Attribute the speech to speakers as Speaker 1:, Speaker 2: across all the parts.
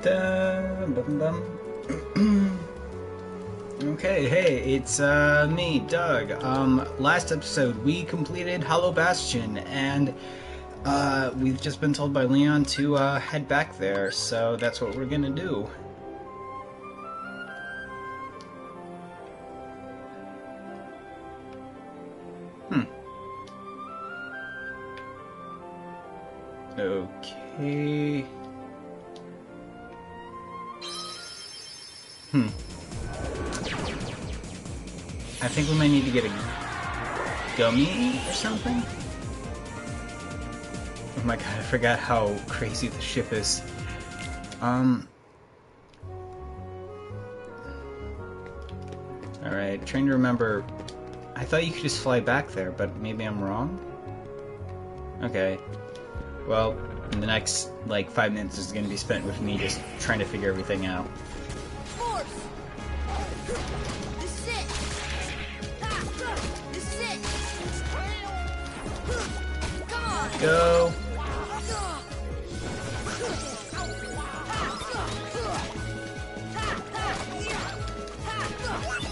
Speaker 1: Da, bum, bum. Okay, hey, it's me, Doug. Last episode we completed Hollow Bastion, and we've just been told by Leon to head back there, so that's what we're gonna do. Okay. I think we might need to get a gummy or something? Oh my god, I forgot how crazy the ship is. Alright, trying to remember. I thought you could just fly back there, but maybe I'm wrong? Okay. Well, in the next, 5 minutes is gonna be spent with me just trying to figure everything out. Go.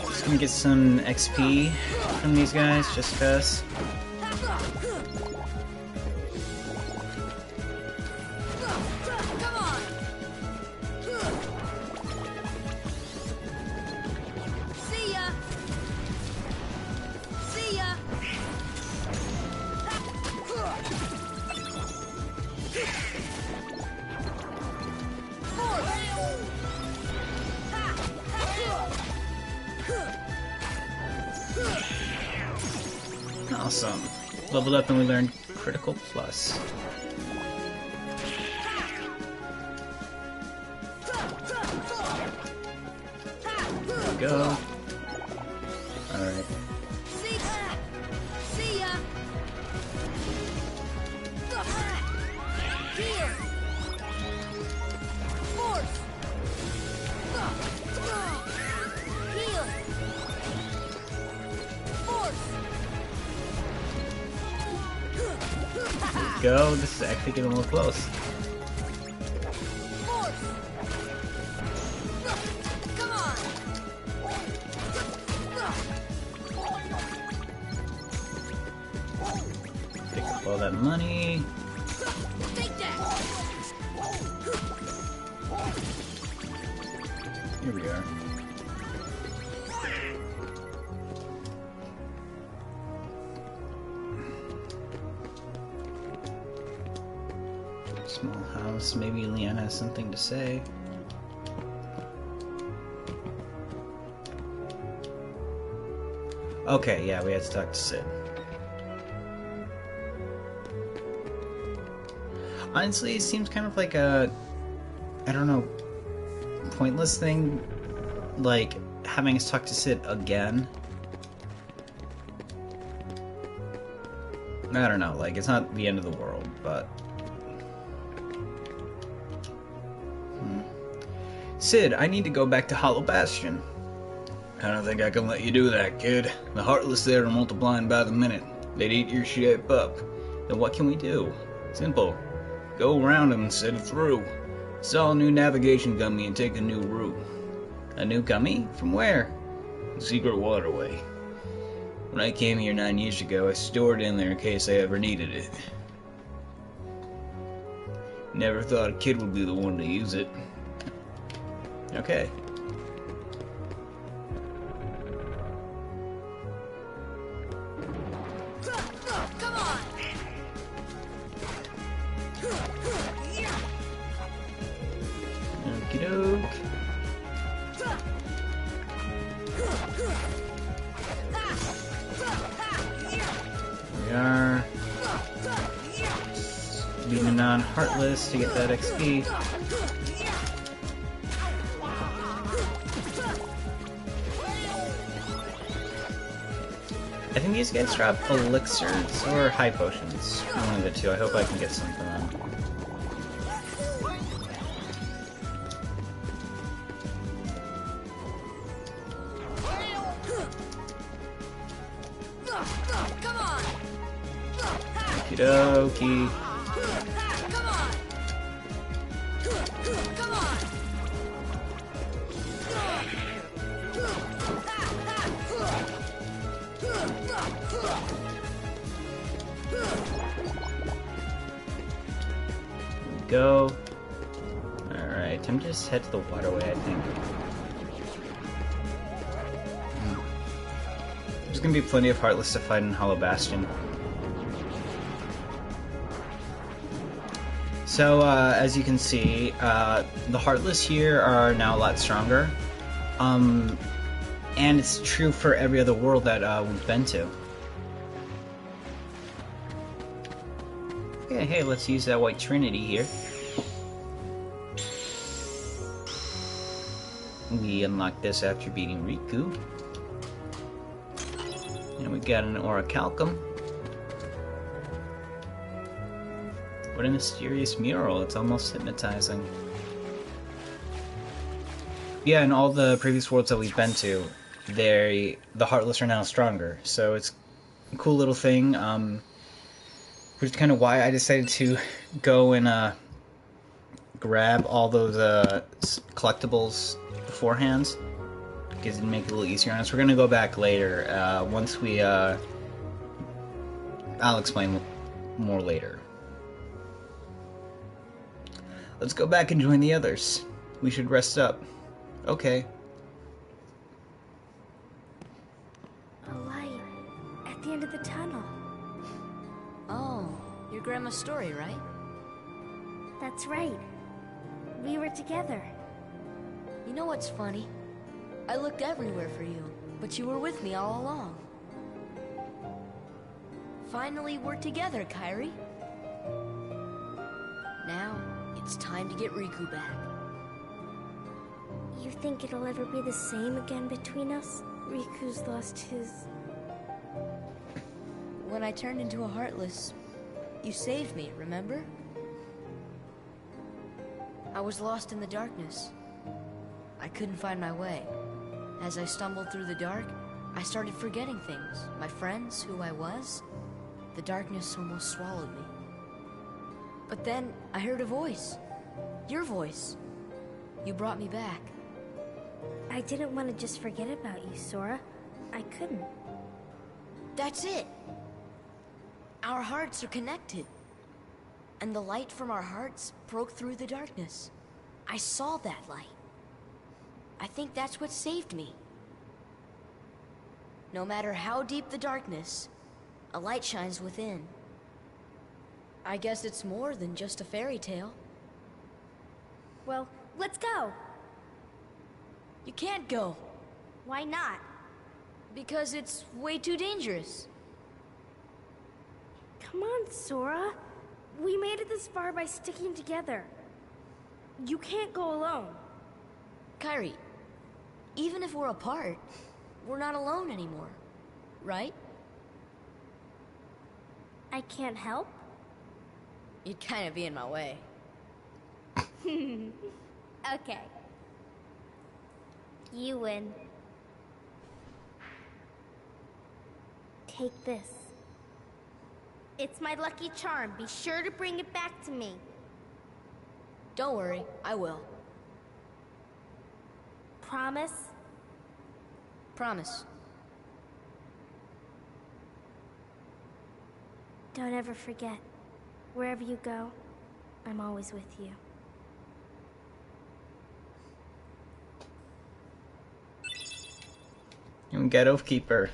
Speaker 1: Just gonna get some XP from these guys, just cause. Awesome. Leveled up and we learned Critical Plus. There we go. Alright.
Speaker 2: See ya. Here. Force. Heal. Force.
Speaker 1: There we go. This is actually getting a little close.
Speaker 2: Force. Come on.
Speaker 1: Pick up all that money.
Speaker 2: Take that.
Speaker 1: Here we are. Small house. Maybe Leon has something to say. Okay, yeah, we had to talk to Sid. Honestly, it seems kind of like a, I don't know, pointless thing, like having us talk to Sid again. I don't know, like, it's not the end of the world, but... Sid, I need to go back to Hollow Bastion. I don't think I can let you do that, kid. The Heartless there are multiplying by the minute. They'd eat your shape up. Then what can we do? Simple. Go around them and set it through. Install a new navigation gummy and take a new route. A new gummy? From where? The secret waterway. When I came here 9 years ago, I stored it in there in case I ever needed it. Never thought a kid would be the one to use it. Okay.
Speaker 2: Come on.
Speaker 1: Okie doke. Here we are. Being a non-heartless to get that XP. I think these guys drop elixirs or high potions. One of the two. I hope I can get some from them.
Speaker 2: Come on.
Speaker 1: Okie dokie.
Speaker 2: Come on. Come on.
Speaker 1: go. Alright, time to just head to the waterway, I think. There's gonna be plenty of Heartless to fight in Hollow Bastion. So, as you can see, the Heartless here are now a lot stronger. And it's true for every other world that we've been to. Okay, hey, let's use that White Trinity here. We unlock this after beating Riku. And we got an Orichalcum. What a mysterious mural, it's almost hypnotizing. Yeah, in all the previous worlds that we've been to, the Heartless are now stronger, so it's a cool little thing, which is kind of why I decided to go and grab all those collectibles beforehand, because it'd make it a little easier on us. We're going to go back later, once we, I'll explain more later. Let's go back and join the others. We should rest up. Okay.
Speaker 3: A light at the end of the tunnel.
Speaker 2: Oh, your grandma's story, right?
Speaker 3: That's right. We were together.
Speaker 2: You know what's funny? I looked everywhere for you, but you were with me all along. Finally, we're together, Kairi. Now, it's time to get Riku back.
Speaker 3: You think it'll ever be the same again between us? Riku's lost his...
Speaker 2: When I turned into a Heartless, you saved me, remember? I was lost in the darkness. I couldn't find my way. As I stumbled through the dark, I started forgetting things. My friends, who I was. The darkness almost swallowed me. But then, I heard a voice. Your voice. You brought me back.
Speaker 3: I didn't want to just forget about you, Sora. I couldn't.
Speaker 2: That's it! Our hearts are connected. And the light from our hearts broke through the darkness. I saw that light. I think that's what saved me. No matter how deep the darkness, a light shines within. I guess it's more than just a fairy tale.
Speaker 3: Well, let's go.
Speaker 2: You can't go.
Speaker 3: Why not?
Speaker 2: Because it's way too dangerous.
Speaker 3: Come on, Sora. We made it this far by sticking together. You can't go alone.
Speaker 2: Kairi, even if we're apart, we're not alone anymore, right?
Speaker 3: I can't help?
Speaker 2: You'd kind of be in my way.
Speaker 3: Okay. You win. Take this. It's my lucky charm. Be sure to bring it back to me.
Speaker 2: Don't worry, I will.
Speaker 3: Promise?
Speaker 2: Promise.
Speaker 3: Don't ever forget. Wherever you go, I'm always with you.
Speaker 1: And get Oathkeeper.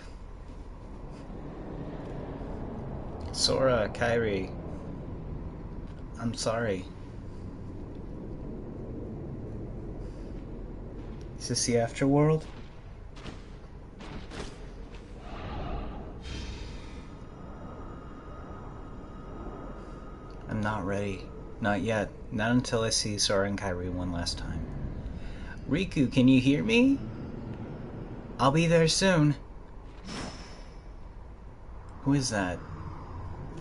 Speaker 1: Sora, Kairi. I'm sorry. Is this the afterworld? I'm not ready. Not yet. Not until I see Sora and Kairi one last time. Riku, can you hear me? I'll be there soon. Who is that?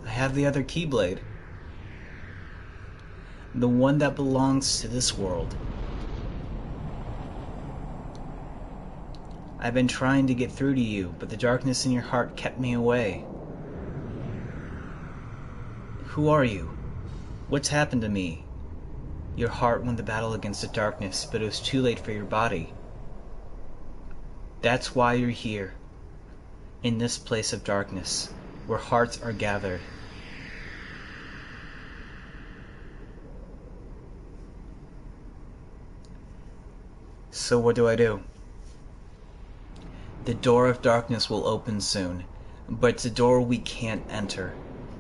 Speaker 1: I have the other Keyblade. The one that belongs to this world. I've been trying to get through to you, but the darkness in your heart kept me away. Who are you? What's happened to me? Your heart won the battle against the darkness, but it was too late for your body. That's why you're here, in this place of darkness, where hearts are gathered. So what do I do? The door of darkness will open soon, but it's a door we can't enter.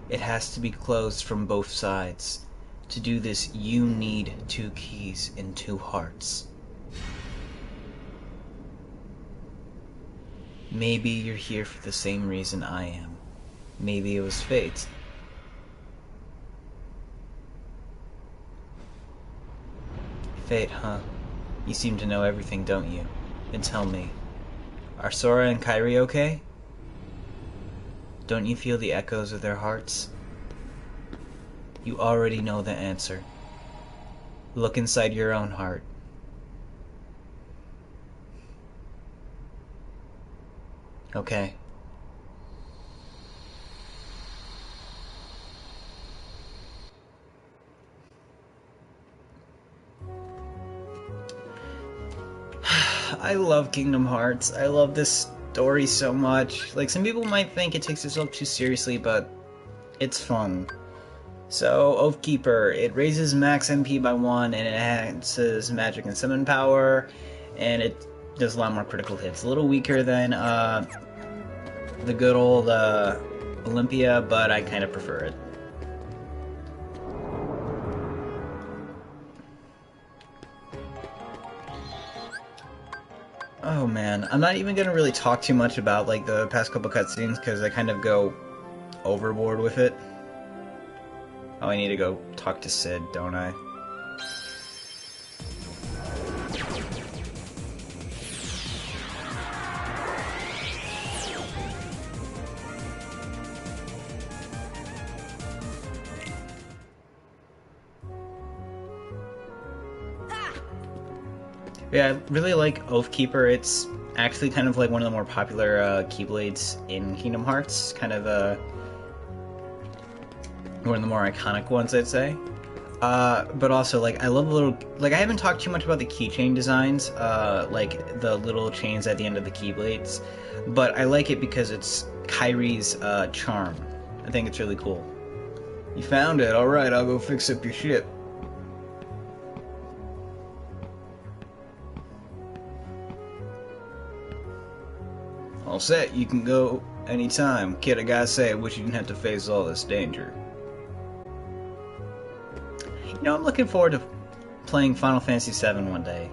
Speaker 1: It has to be closed from both sides. To do this, you need 2 keys and 2 hearts. Maybe you're here for the same reason I am. Maybe it was fate. Fate, huh? You seem to know everything, don't you? Then tell me, are Sora and Kairi okay? Don't you feel the echoes of their hearts? You already know the answer. Look inside your own heart. Okay. I love Kingdom Hearts. I love this story so much. Like, some people might think it takes itself too seriously, but it's fun. So, Oathkeeper, it raises max MP by 1, and it enhances magic and summon power, and it does a lot more critical hits. A little weaker than the good old Olympia, but I kind of prefer it. Oh man, I'm not even gonna really talk too much about like the past couple cutscenes because I kind of go overboard with it. Oh, I need to go talk to Sid, don't I? Yeah, I really like Oathkeeper. It's actually kind of like one of the more popular Keyblades in Kingdom Hearts. Kind of one of the more iconic ones, I'd say. But also, like, I love the little... Like, I haven't talked too much about the keychain designs, like the little chains at the end of the Keyblades. But I like it because it's Kairi's charm. I think it's really cool. You found it. Alright, I'll go fix up your ship. All set, you can go anytime. Kid, I gotta say, I wish you didn't have to face all this danger. You know, I'm looking forward to playing Final Fantasy VII one day.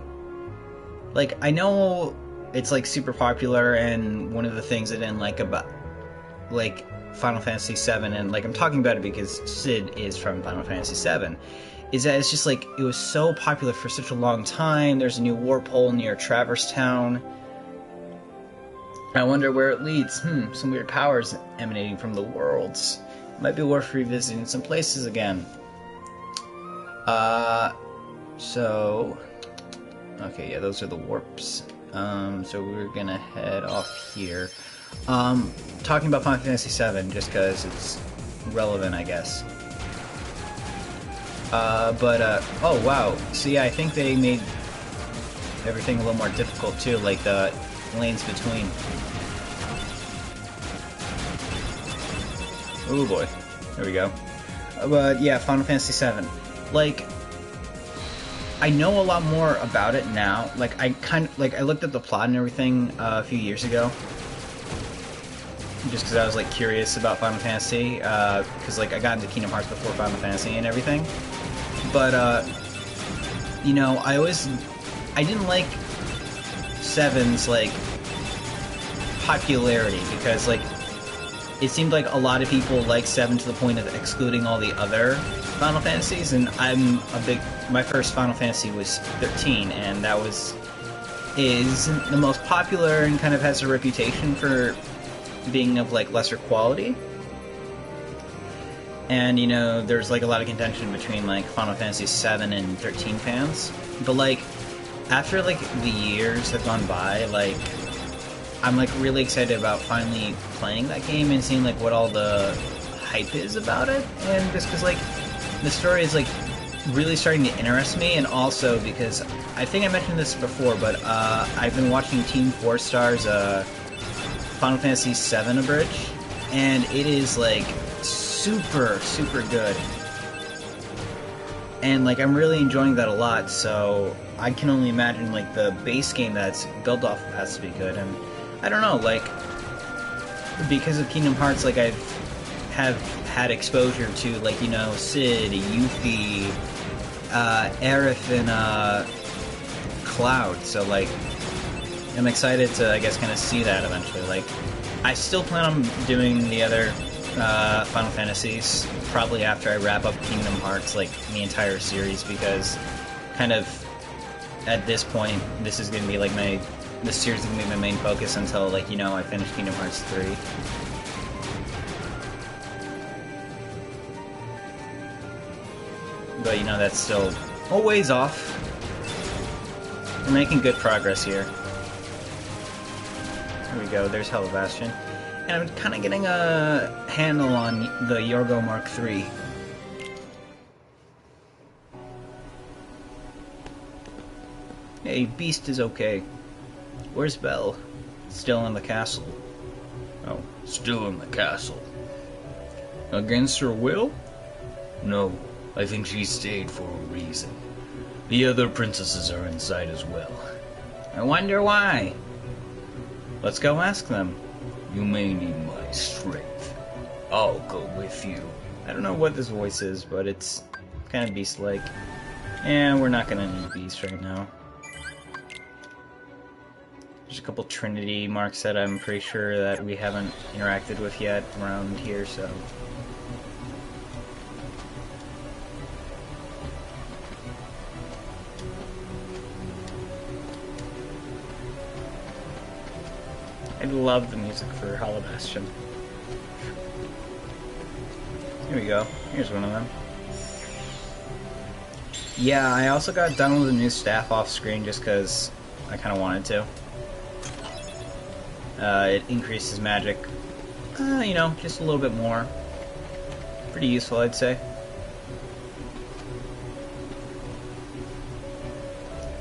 Speaker 1: Like, I know it's, like, super popular, and one of the things I didn't like about, like, Final Fantasy VII, and, like, I'm talking about it because Sid is from Final Fantasy VII, is that it's just, like, it was so popular for such a long time. There's a new warp hole near Traverse Town. I wonder where it leads. Some weird powers emanating from the worlds. Might be worth revisiting some places again. So... Okay, yeah, those are the warps. So we're gonna head off here. Talking about Final Fantasy VII, just because it's relevant, I guess. Oh wow. So yeah, I think they made everything a little more difficult too, like the lanes between. Oh boy. There we go. But yeah, Final Fantasy VII. Like, I know a lot more about it now. Like, I looked at the plot and everything a few years ago. Just because I was, like, curious about Final Fantasy. Because, like, I got into Kingdom Hearts before Final Fantasy and everything. But, you know, I didn't like 7's, like, popularity. Because, like, it seemed like a lot of people like 7 to the point of excluding all the other Final Fantasies, and my first Final Fantasy was 13, and that is the most popular and kind of has a reputation for being of, like, lesser quality. And, you know, there's, like, a lot of contention between, like, Final Fantasy 7 and 13 fans. But, like, after, like, the years have gone by, like, I'm, like, really excited about finally playing that game and seeing, like, what all the hype is about it. And just because, like, the story is, like, really starting to interest me, and also because, I think I mentioned this before, but, I've been watching Team 4 Star's, Final Fantasy VII Abridged, and it is, like, super, super good. and like I'm really enjoying that a lot. So I can only imagine like the base game that's built off of has to be good. And I don't know, like because of Kingdom Hearts, like have had exposure to like Sid, Yuffie, Aerith, and Cloud. So like I'm excited to I guess kind of see that eventually. Like I still plan on doing the other Final Fantasies probably after I wrap up Kingdom Hearts, like the entire series, because kind of at this point this is gonna be like this series is gonna be my main focus until like I finish Kingdom Hearts 3. But that's still a ways off. We're making good progress here. There we go, there's Hollow Bastion. And I'm kind of getting a handle on the Yorgo Mark III. Hey, Beast is okay. Where's Belle? Still in the castle. Oh, still in the castle. Against her will? No, I think she stayed for a reason. The other princesses are inside as well. I wonder why. Let's go ask them. You may need my strength. I'll go with you. I don't know what this voice is, but it's kind of beast-like. And we're not gonna need Beast right now. There's a couple Trinity marks that I'm pretty sure that we haven't interacted with yet around here, so... I love the music for Hollow Bastion. Here we go. Here's one of them. Yeah, I also got done with the new staff off screen just because I kind of wanted to. It increases magic, just a little bit more. Pretty useful, I'd say.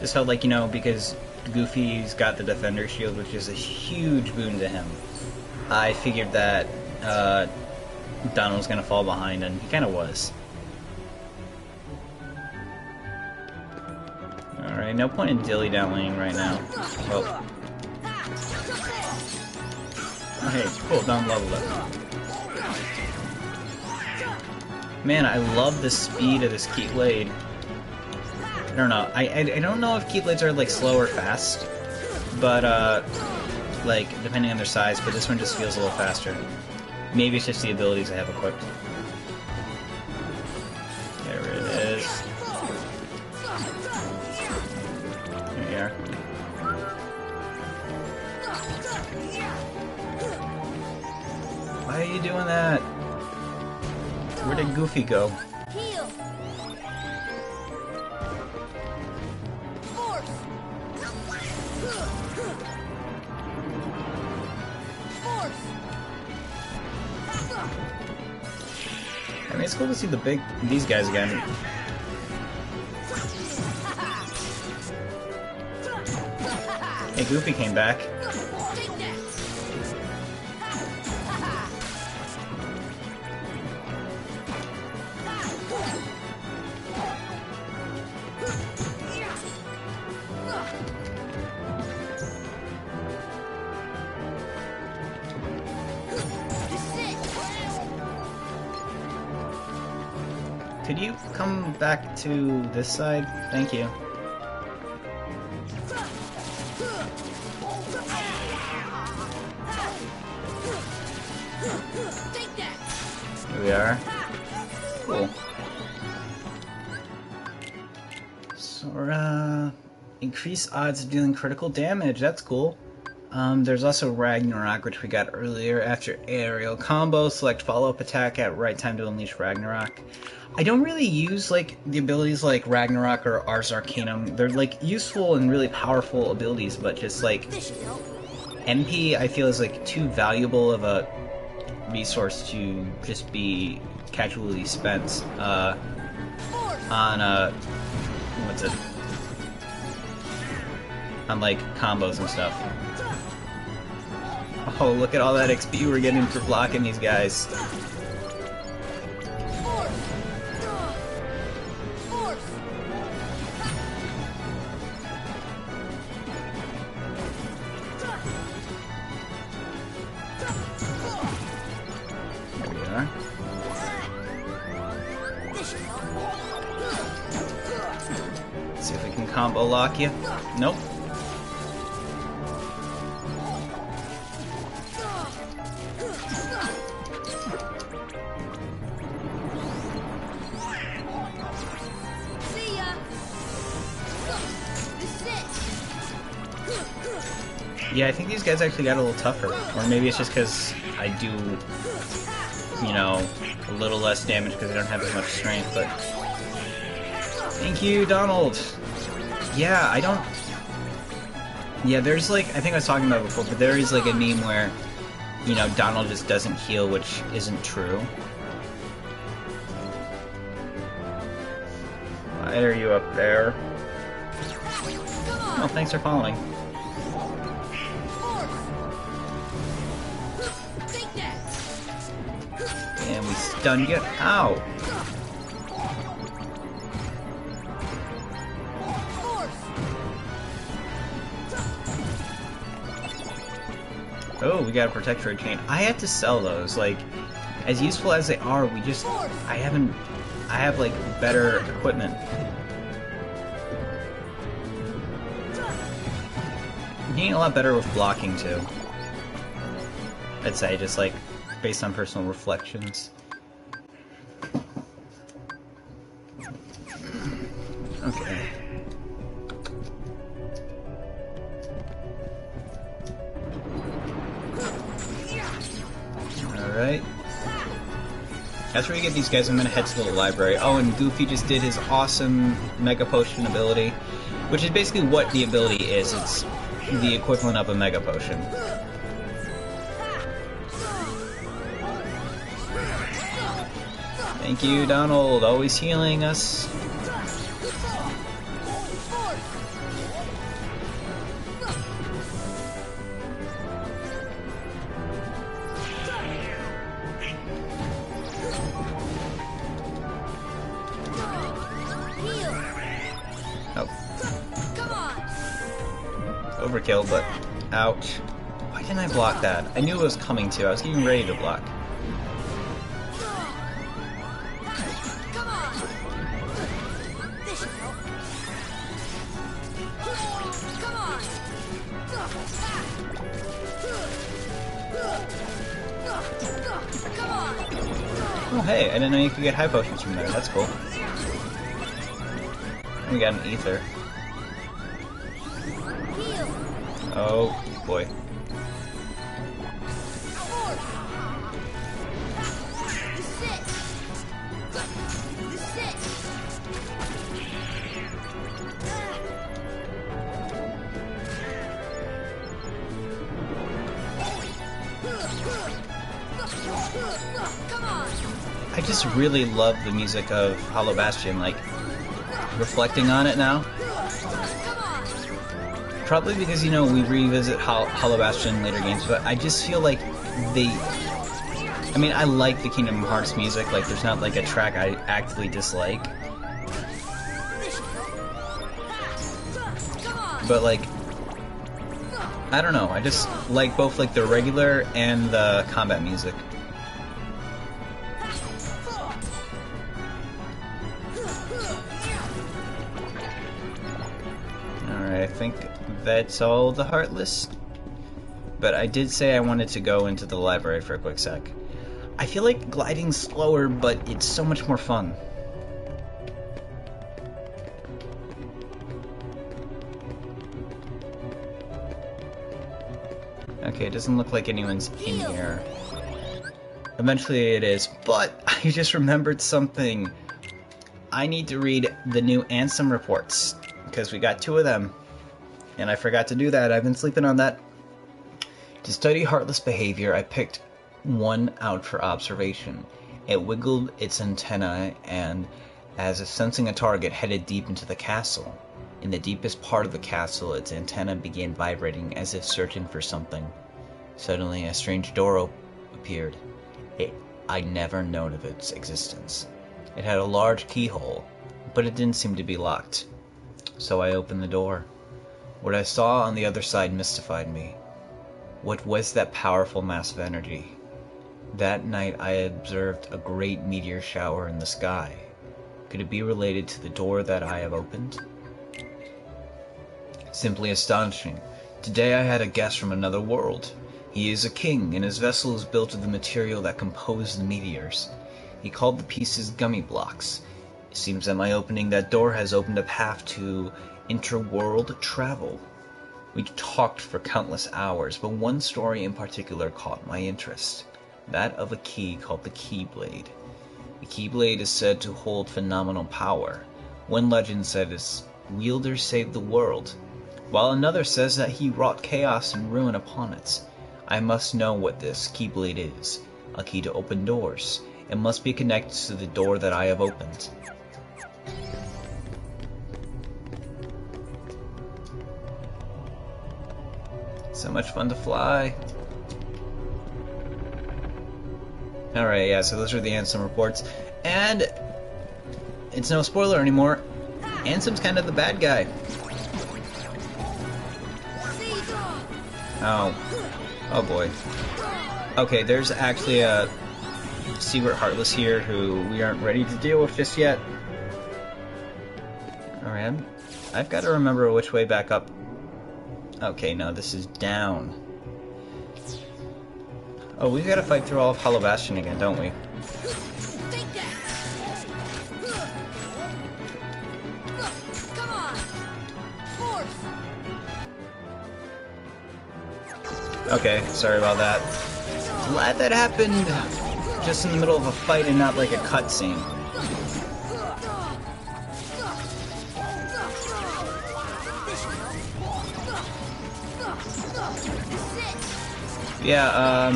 Speaker 1: Just felt like, because Goofy's got the Defender Shield, which is a huge boon to him. I figured that Donald was going to fall behind, and he kind of was. Alright, no point in dilly-dallying right now. Oh. Oh, hey, cool, Don leveled up. Man, I love the speed of this Keyblade. I don't know. I don't know if Keyblades are like slow or fast, but like depending on their size. But this one just feels a little faster. Maybe it's just the abilities I have equipped. There it is. There you are. Why are you doing that? Where did Goofy go? I mean, it's cool to see these guys again. Hey, Goofy came back. Could you come back to this side? Thank you. Here we are. Cool. Sora, increase odds of dealing critical damage. That's cool. There's also Ragnarok, which we got earlier. After aerial combo, select follow-up attack at right time to unleash Ragnarok. I don't really use like the abilities like Ragnarok or Ars Arcanum. They're like useful and really powerful abilities, but just like MP, I feel is like too valuable of a resource to just be casually spent on what's it? On like combos and stuff. Oh, look at all that XP we're getting for blocking these guys. combo lock you. Nope.
Speaker 2: See ya. This is it.
Speaker 1: Yeah, I think these guys actually got a little tougher. Or maybe it's just because I do, you know, a little less damage because I don't have as much strength, but... Thank you, Donald! Yeah, I don't... Yeah, there's like, I think I was talking about it before, but there is like a meme where, you know, Donald just doesn't heal, which isn't true. Why are you up there? Oh, thanks for following. And we stunned you. Ow! Oh, we got a protectorate chain. I had to sell those. Like, as useful as they are, I have like better equipment. I'm getting a lot better with blocking too. I'd say, just like based on personal reflections. Okay. Alright. After we get these guys, I'm gonna head to the library. Oh, and Goofy just did his awesome Mega Potion ability, which is basically what the ability is. It's the equivalent of a Mega Potion. Thank you, Donald, always healing us. Oh. Overkill, but ouch. Why didn't I block that? I knew it was coming to. I was getting ready to block. Oh hey, I didn't know you could get high potions from there. That's cool. We got an ether. Oh boy. I just really love the music of Hollow Bastion, like, reflecting on it now. Probably because, you know, we revisit Hollow Bastion in later games, but I just feel like I mean, I like the Kingdom Hearts music, like, there's not, like, a track I actively dislike. But, like, I don't know, I just like both, like, the regular and the combat music. I think that's all the Heartless. But I did say I wanted to go into the library for a quick sec. I feel like gliding's slower, but it's so much more fun. Okay, it doesn't look like anyone's in here. Eventually it is, but I just remembered something. I need to read the new Ansem reports, because we got 2 of them. And I forgot to do that. I've been sleeping on that. To study Heartless behavior, I picked one out for observation. It wiggled its antennae and, as if sensing a target, headed deep into the castle. In the deepest part of the castle, its antenna began vibrating as if searching for something. Suddenly, a strange door appeared. I'd never known of its existence. It had a large keyhole, but it didn't seem to be locked. So I opened the door. What I saw on the other side mystified me. What was that powerful mass of energy? That night I observed a great meteor shower in the sky. Could it be related to the door that I have opened? Simply astonishing. Today I had a guest from another world. He is a king, and his vessel is built of the material that composed the meteors. He called the pieces gummy blocks. It seems that my opening that door has opened a path to interworld travel. We talked for countless hours, but one story in particular caught my interest. That of a key called the Keyblade. The Keyblade is said to hold phenomenal power. One legend said its wielder saved the world, while another says that he wrought chaos and ruin upon it. I must know what this Keyblade is. A key to open doors. It must be connected to the door that I have opened. So much fun to fly. Alright, yeah, so those are the Ansem reports. And it's no spoiler anymore. Ansem's kind of the bad guy. Oh. Oh boy. Okay, there's actually a secret Heartless here who we aren't ready to deal with just yet. Alright, I've got to remember which way back up. Okay, no, this is down. Oh, we've got to fight through all of Hollow Bastion again, don't we? Okay, sorry about that. Glad that happened just in the middle of a fight and not like a cutscene. Yeah,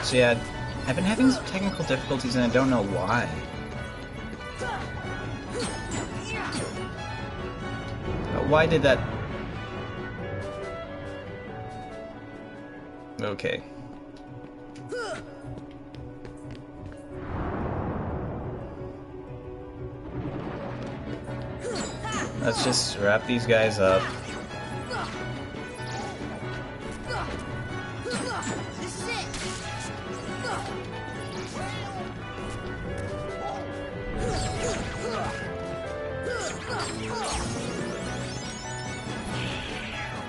Speaker 1: so yeah, I've been having some technical difficulties and I don't know why. But why did that... Okay. Let's just wrap these guys up.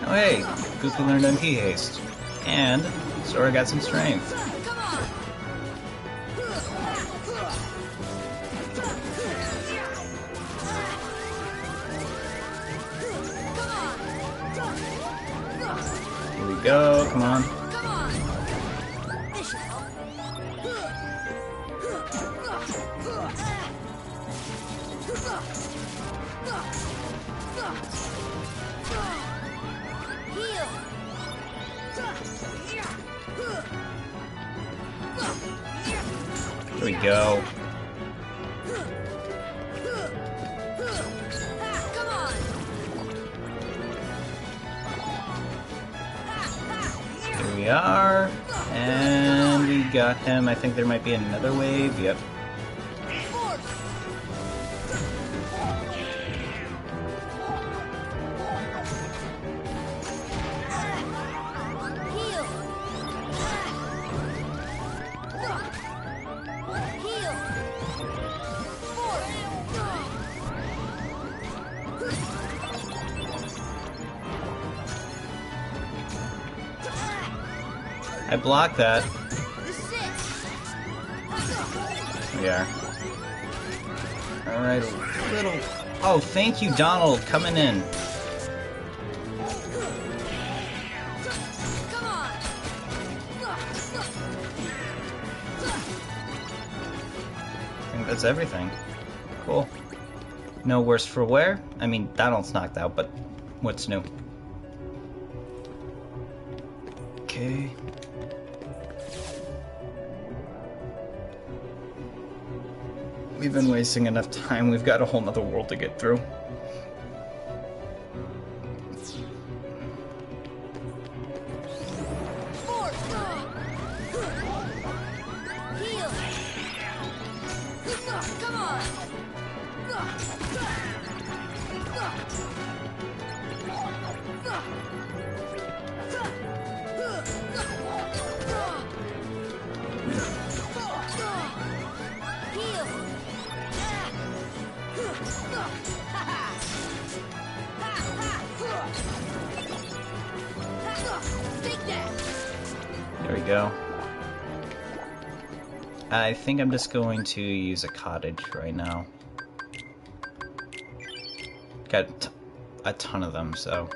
Speaker 1: Oh hey, Goofy learned on key haste. And Sora got some strength. Here we go, come on. There we go. Here we are. And we got him. I think there might be another wave. Yep. I blocked that. We are. Alright, a little... Oh, thank you, Donald, coming in. I think that's everything. Cool. No worse for wear? I mean, Donald's knocked out, but what's new? Okay. We've been wasting enough time. We've got a whole nother world to get through. There we go. I think I'm just going to use a cottage right now. Got a ton of them, so...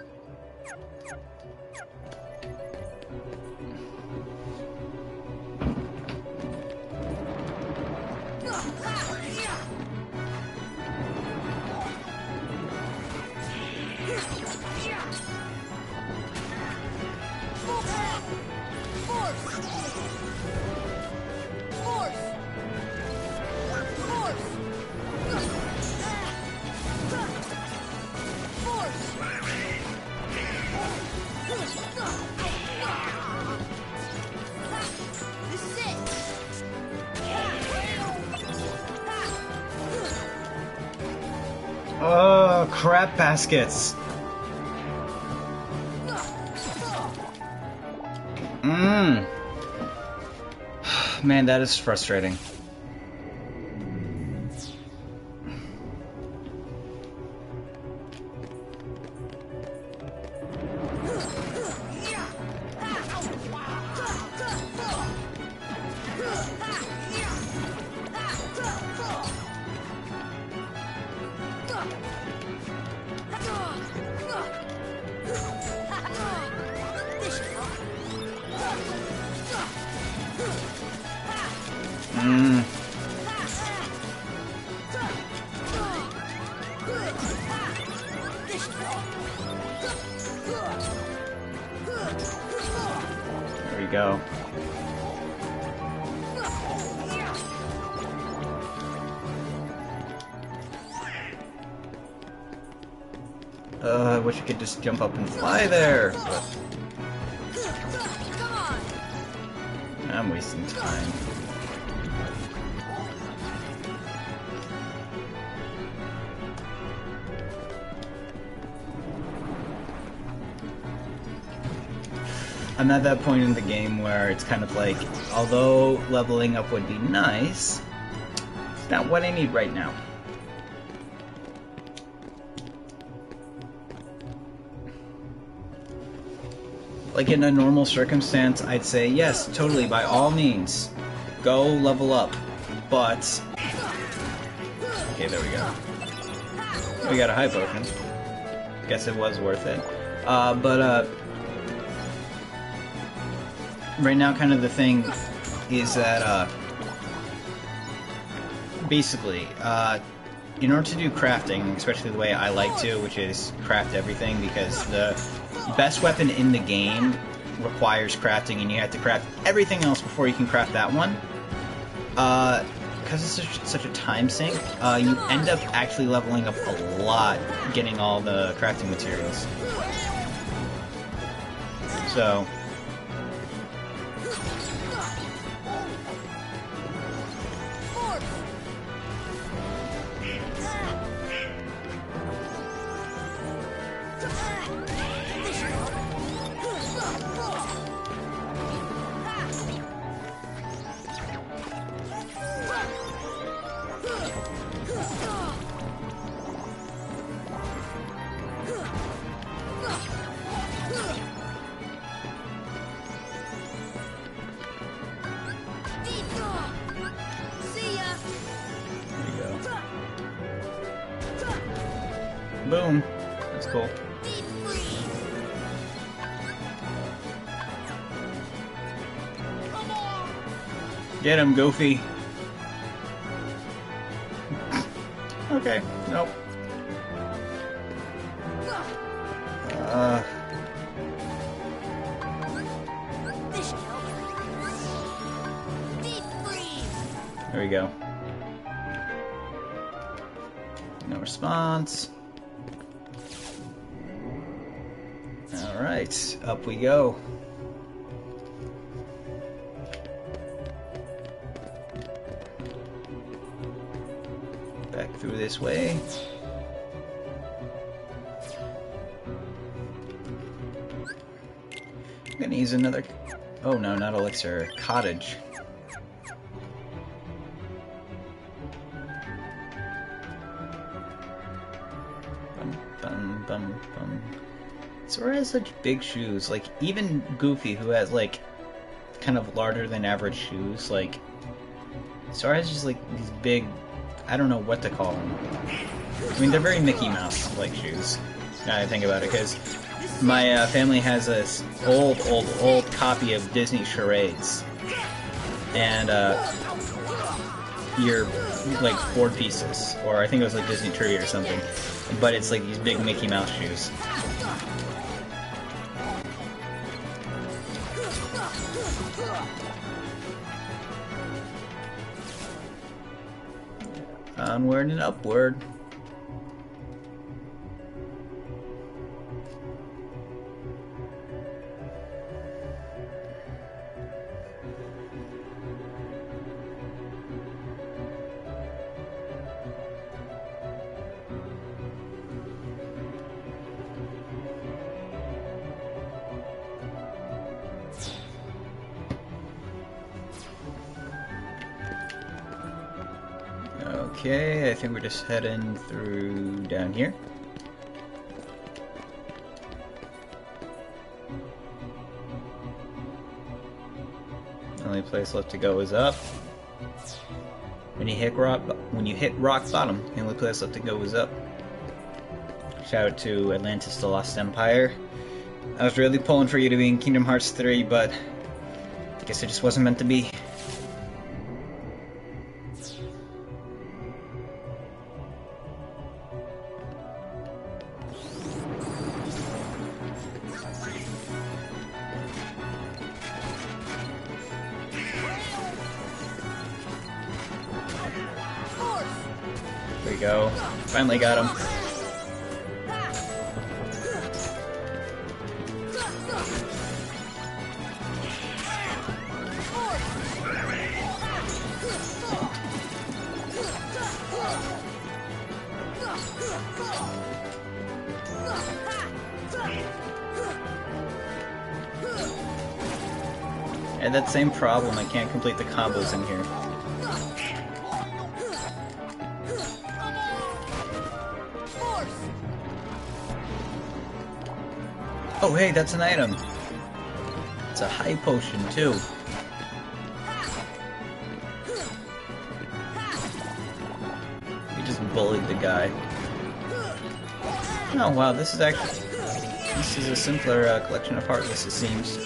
Speaker 1: Oh, crap baskets! Man, that is frustrating. There we go. I wish I could just jump up and fly there, but I'm wasting time. I'm at that point in the game where it's kind of like, although leveling up would be nice, it's not what I need right now. Like in a normal circumstance, I'd say, yes, totally, by all means, go level up, but... Okay, there we go. We got a high potion. Guess it was worth it. Right now, kind of the thing is that, basically, in order to do crafting, especially the way I like to, which is craft everything, because the best weapon in the game requires crafting, and you have to craft everything else before you can craft that one. Because it's such a time sink, you end up actually leveling up a lot getting all the crafting materials. So... Boom. That's cool. Get him, Goofy. Okay, nope. There we go. No response. Alright, up we go. Back through this way. I'm gonna use another... Oh no, not elixir. Cottage. Bum, bum, bum. Sora has such big shoes. Like, even Goofy, who has, like, kind of larger than average shoes. Like, Sora has just like these big, I don't know what to call them. I mean, they're very Mickey Mouse like shoes. Now I think about it, because my family has this old copy of Disney Charades, and you're like 4 pieces, or I think it was like Disney Trivia or something. But it's like these big Mickey Mouse shoes. Onward and upward. Okay, I think we're just heading through down here. The only place left to go is up. When you hit rock bottom, the only place left to go is up. Shout out to Atlantis: The Lost Empire. I was really pulling for you to be in Kingdom Hearts 3, but I guess it just wasn't meant to be. There we go. Finally got him. And that same problem, I can't complete the combos in here. Oh hey, that's an item! It's a high potion too. We just bullied the guy. Oh wow, this is a simpler collection of Heartless, it seems.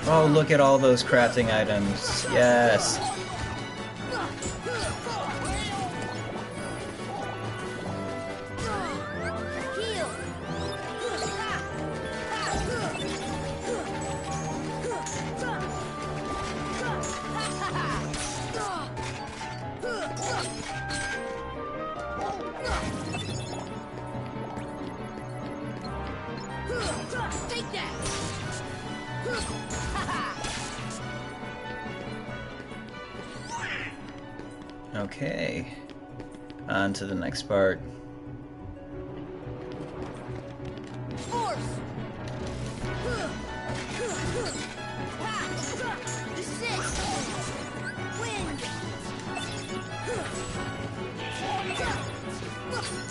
Speaker 1: Oh, look at all those crafting items. Yes.
Speaker 2: Take that!
Speaker 1: Okay. On to the next part.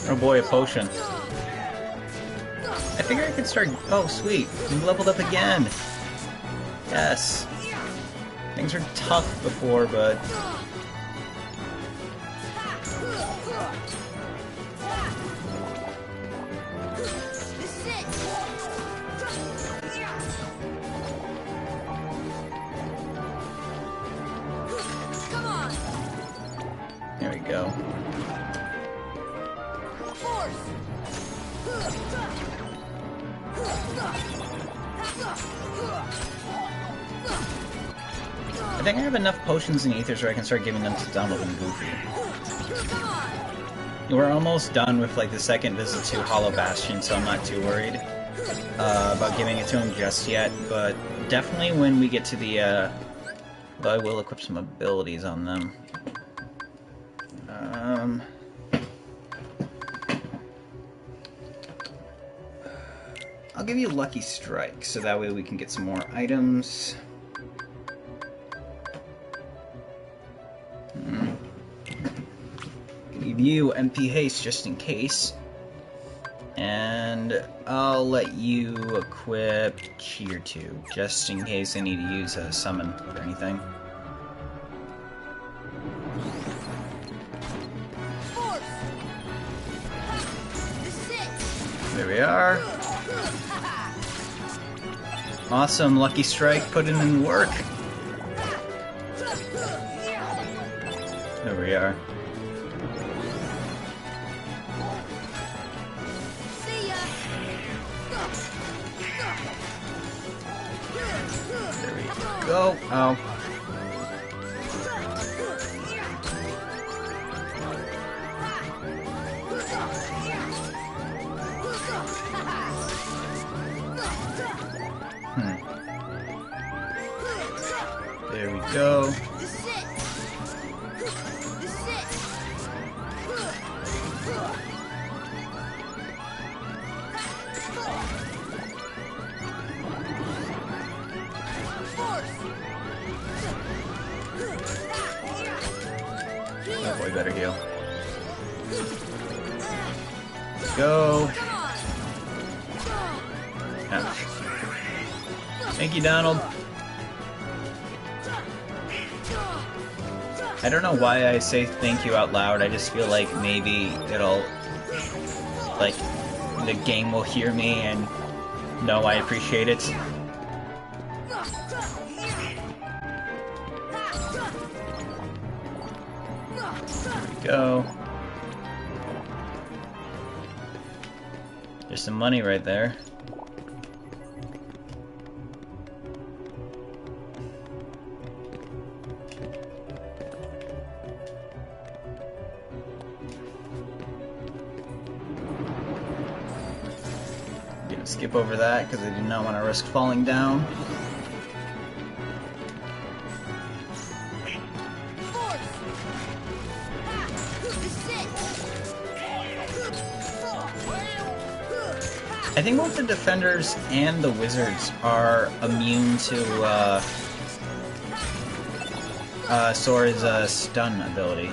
Speaker 1: Oh boy, a potion. I figure I could start... Oh, sweet. We leveled up again. Yes. Things were tough before, but... There we go. I think I have enough potions and ethers where I can start giving them to Donald and Goofy. We're almost done with like the second visit to Hollow Bastion, so I'm not too worried about giving it to him just yet, but definitely when we get to the though I will equip some abilities on them. I'll give you Lucky Strike, so that way we can get some more items. Give you MP Haste just in case. And I'll let you equip Cheer 2, just in case I need to use a summon or anything. There we are. Awesome, Lucky Strike, putting in work. There we are. There we go. Oh. There we go. Oh boy, better heal. Let's go. Ouch. Thank you, Donald. I don't know why I say thank you out loud. I just feel like maybe it'll, like, the game will hear me and know I appreciate it. There we go. There's some money right there. Gonna skip over that because I did not want to risk falling down. I think both the defenders and the wizards are immune to Sora's stun ability.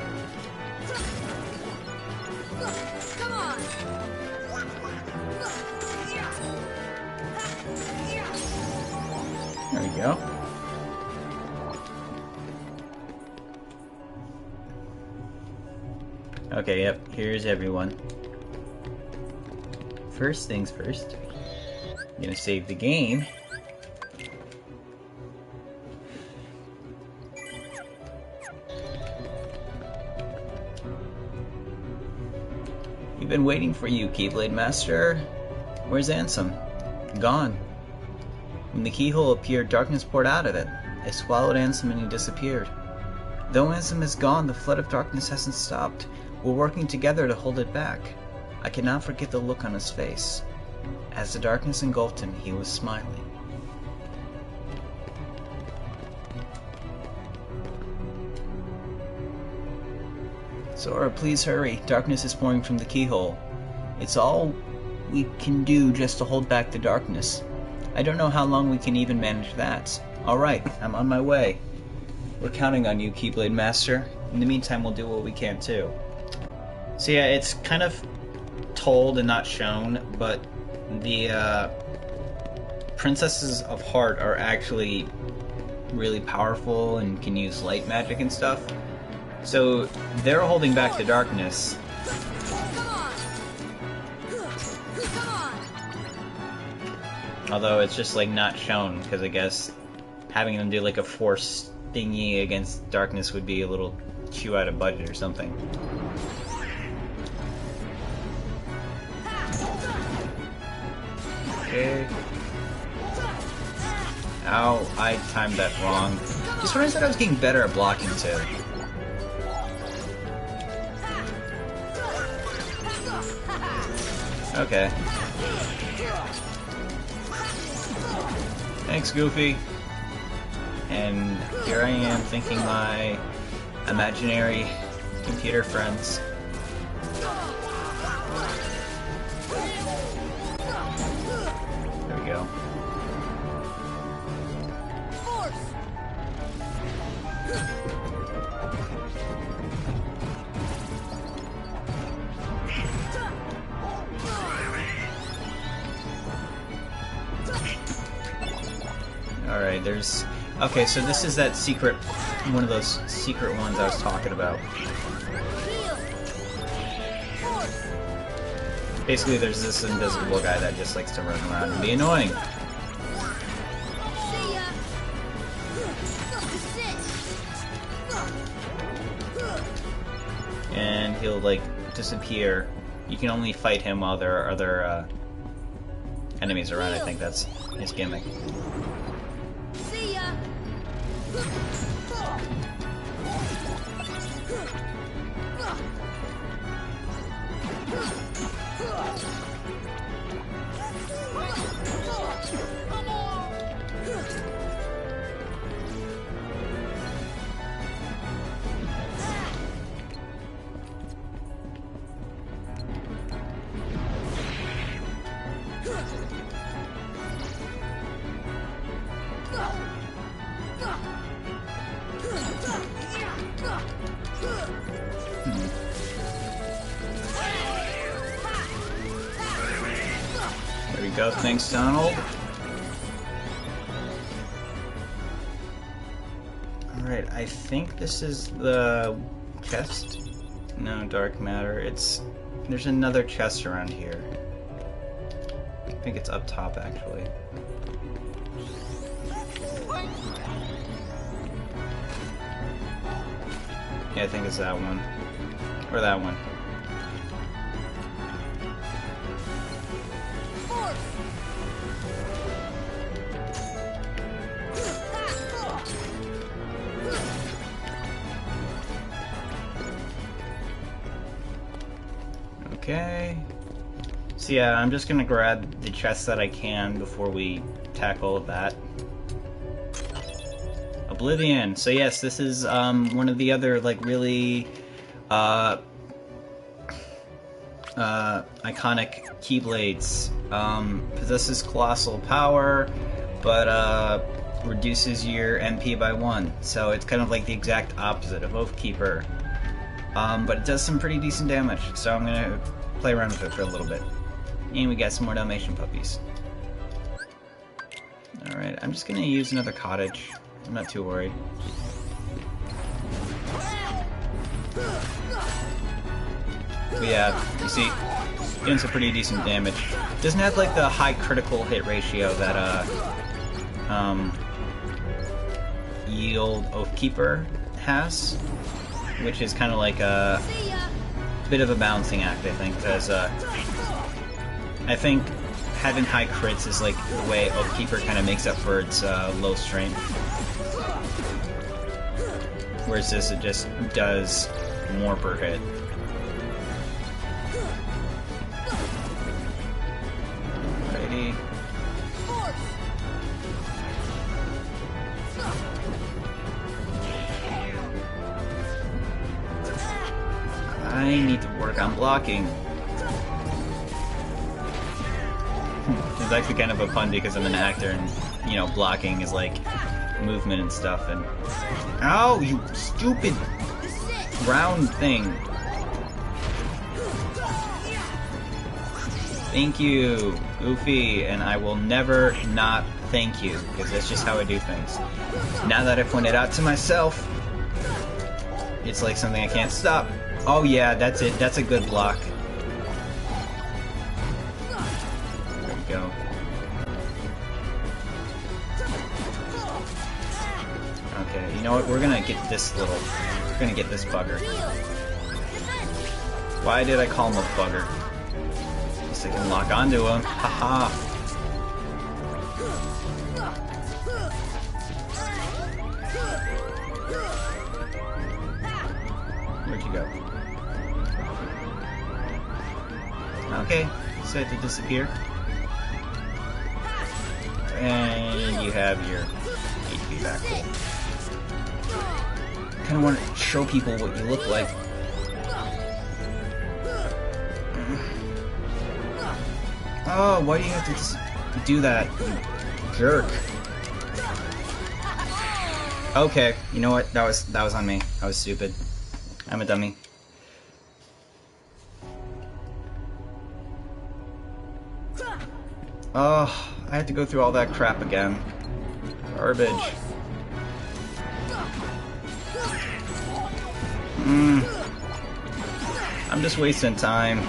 Speaker 1: There we go. Okay, yep, here's everyone. First things first, I'm gonna save the game. We've been waiting for you, Keyblade Master. Where's Ansem? Gone. When the keyhole appeared, darkness poured out of it. I swallowed Ansem and he disappeared. Though Ansem is gone, the flood of darkness hasn't stopped. We're working together to hold it back. I cannot forget the look on his face. As the darkness engulfed him, he was smiling. Sora, please hurry. Darkness is pouring from the keyhole. It's all we can do just to hold back the darkness. I don't know how long we can even manage that. Alright, I'm on my way. We're counting on you, Keyblade Master. In the meantime, we'll do what we can too. So yeah, it's kind of told and not shown, but the Princesses of Heart are actually really powerful and can use light magic and stuff. So they're holding back the darkness. Although it's just like not shown, because I guess having them do like a force thingy against darkness would be a little too out of budget or something. Okay. Ow, I timed that wrong. Just realized that I was getting better at blocking too. Okay. Thanks, Goofy. And here I am thinking my imaginary computer friends. There we go. Alright, there's... Okay, so this is that secret... One of those secret ones I was talking about. Basically, there's this invisible guy that just likes to run around and be annoying. And he'll, like, disappear. You can only fight him while there are other, enemies around. I think that's his gimmick.
Speaker 4: See ya.
Speaker 1: There we go, thanks Donald. Alright, I think this is the chest. No, dark matter. There's another chest around here. I think it's up top actually. Yeah, I think it's that one. Or that one. Okay. So yeah, I'm just gonna grab the chests that I can before we tackle that. Oblivion. So yes, this is one of the other like really iconic Keyblades. Possesses colossal power, but reduces your MP by 1. So it's kind of like the exact opposite of Oathkeeper. But it does some pretty decent damage, so I'm gonna play around with it for a little bit. And we got some more Dalmatian puppies. Alright, I'm just gonna use another cottage. I'm not too worried. But yeah, you see, doing some pretty decent damage. Doesn't have like the high critical hit ratio that Yield Oathkeeper has, which is kind of like a bit of a balancing act, I think, because I think having high crits is like the way Oathkeeper kind of makes up for its low strength. Whereas this, it just does more per hit. Alrighty. I need to work on blocking. It's actually kind of a pun because I'm an actor and, you know, blocking is like movement and stuff and... Ow, you stupid round thing. Thank you, Goofy, and I will never not thank you, because that's just how I do things. Now that I pointed out to myself, it's like something I can't stop. Oh yeah, that's it. That's a good block. There we go. Okay, you know what? We're gonna get this we're gonna get this bugger. Why did I call him a bugger? At least I can lock onto him. Haha. Where'd you go? Okay, decided to disappear. And you have your HP back. Kinda want to show people what you look like. Oh, why do you have to do that, you jerk? Okay, you know what? That was on me. I was stupid. I'm a dummy. Oh, I had to go through all that crap again. Garbage. I'm just wasting time.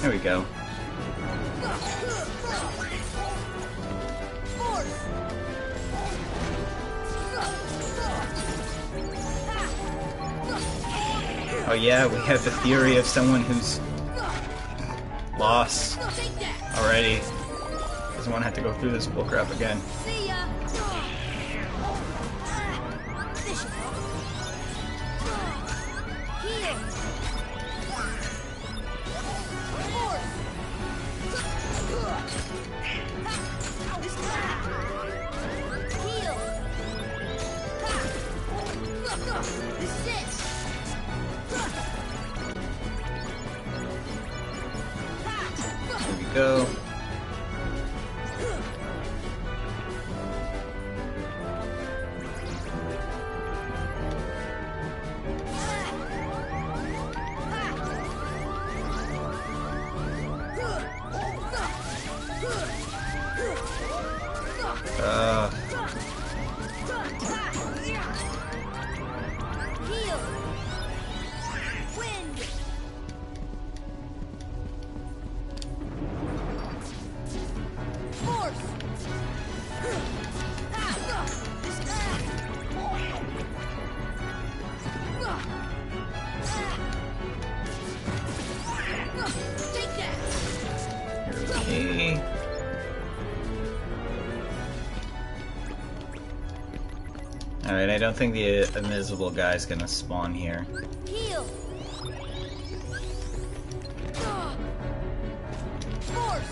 Speaker 1: There we go. Oh yeah, we have the theory of someone who's lost already. Doesn't want to have to go through this bullcrap again.
Speaker 4: See ya. Heal. Heal. Resist.
Speaker 1: Here we go.
Speaker 4: Heal. Wind. Force. Take that.
Speaker 1: Okay. Alright, I don't think the invisible guy's gonna spawn here.
Speaker 4: Heal. Force.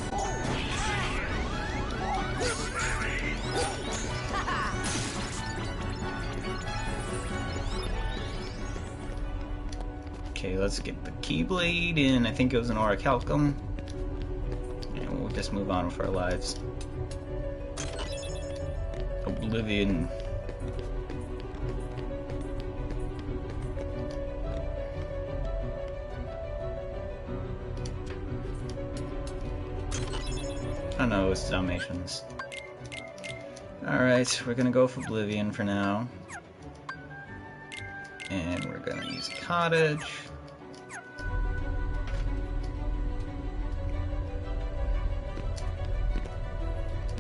Speaker 1: Okay, let's get the Keyblade in. I think it was an Orichalcum. And we'll just move on with our lives. Oblivion. Oh no, it's Dalmatians. Alright, we're gonna go for Oblivion for now. And we're gonna use Cottage.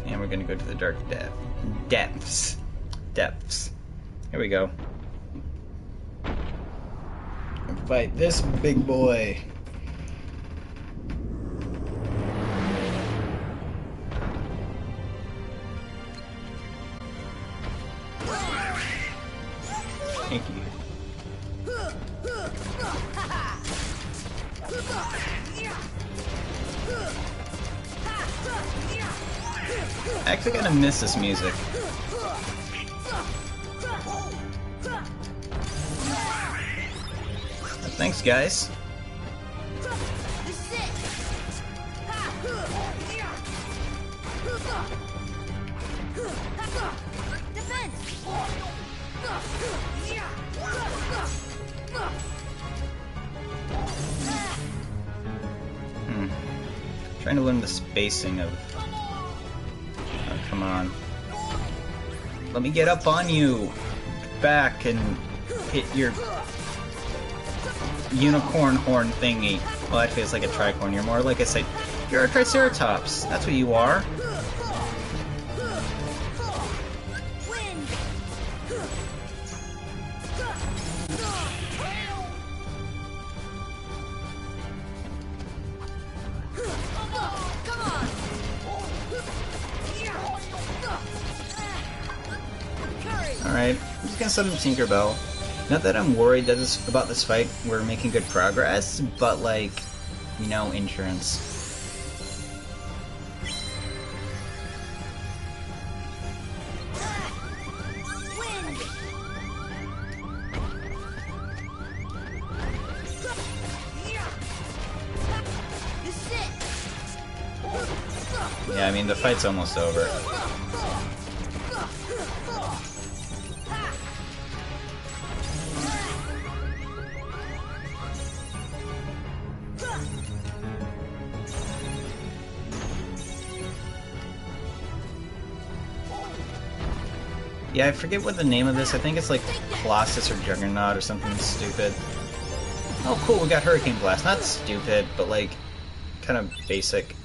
Speaker 1: And we're gonna go to the dark depths. Here we go. And fight this big boy. Thank you. I actually kind of miss this music. Thanks, guys. Trying to learn the spacing of... Oh, come on. Let me get up on you! Back and hit your... unicorn horn thingy. Well, actually it's like a tricorn. You're more like you're a Triceratops. That's what you are. Alright, I'm just gonna set him Tinkerbell. Not that I'm worried about this fight, we're making good progress, but like, you know, insurance. Yeah, I mean, the fight's almost over. Yeah, I forget what the name of this. I think it's like Colossus or Juggernaut or something stupid. Oh, cool, we got Hurricane Blast. Not stupid, but like kind of basic.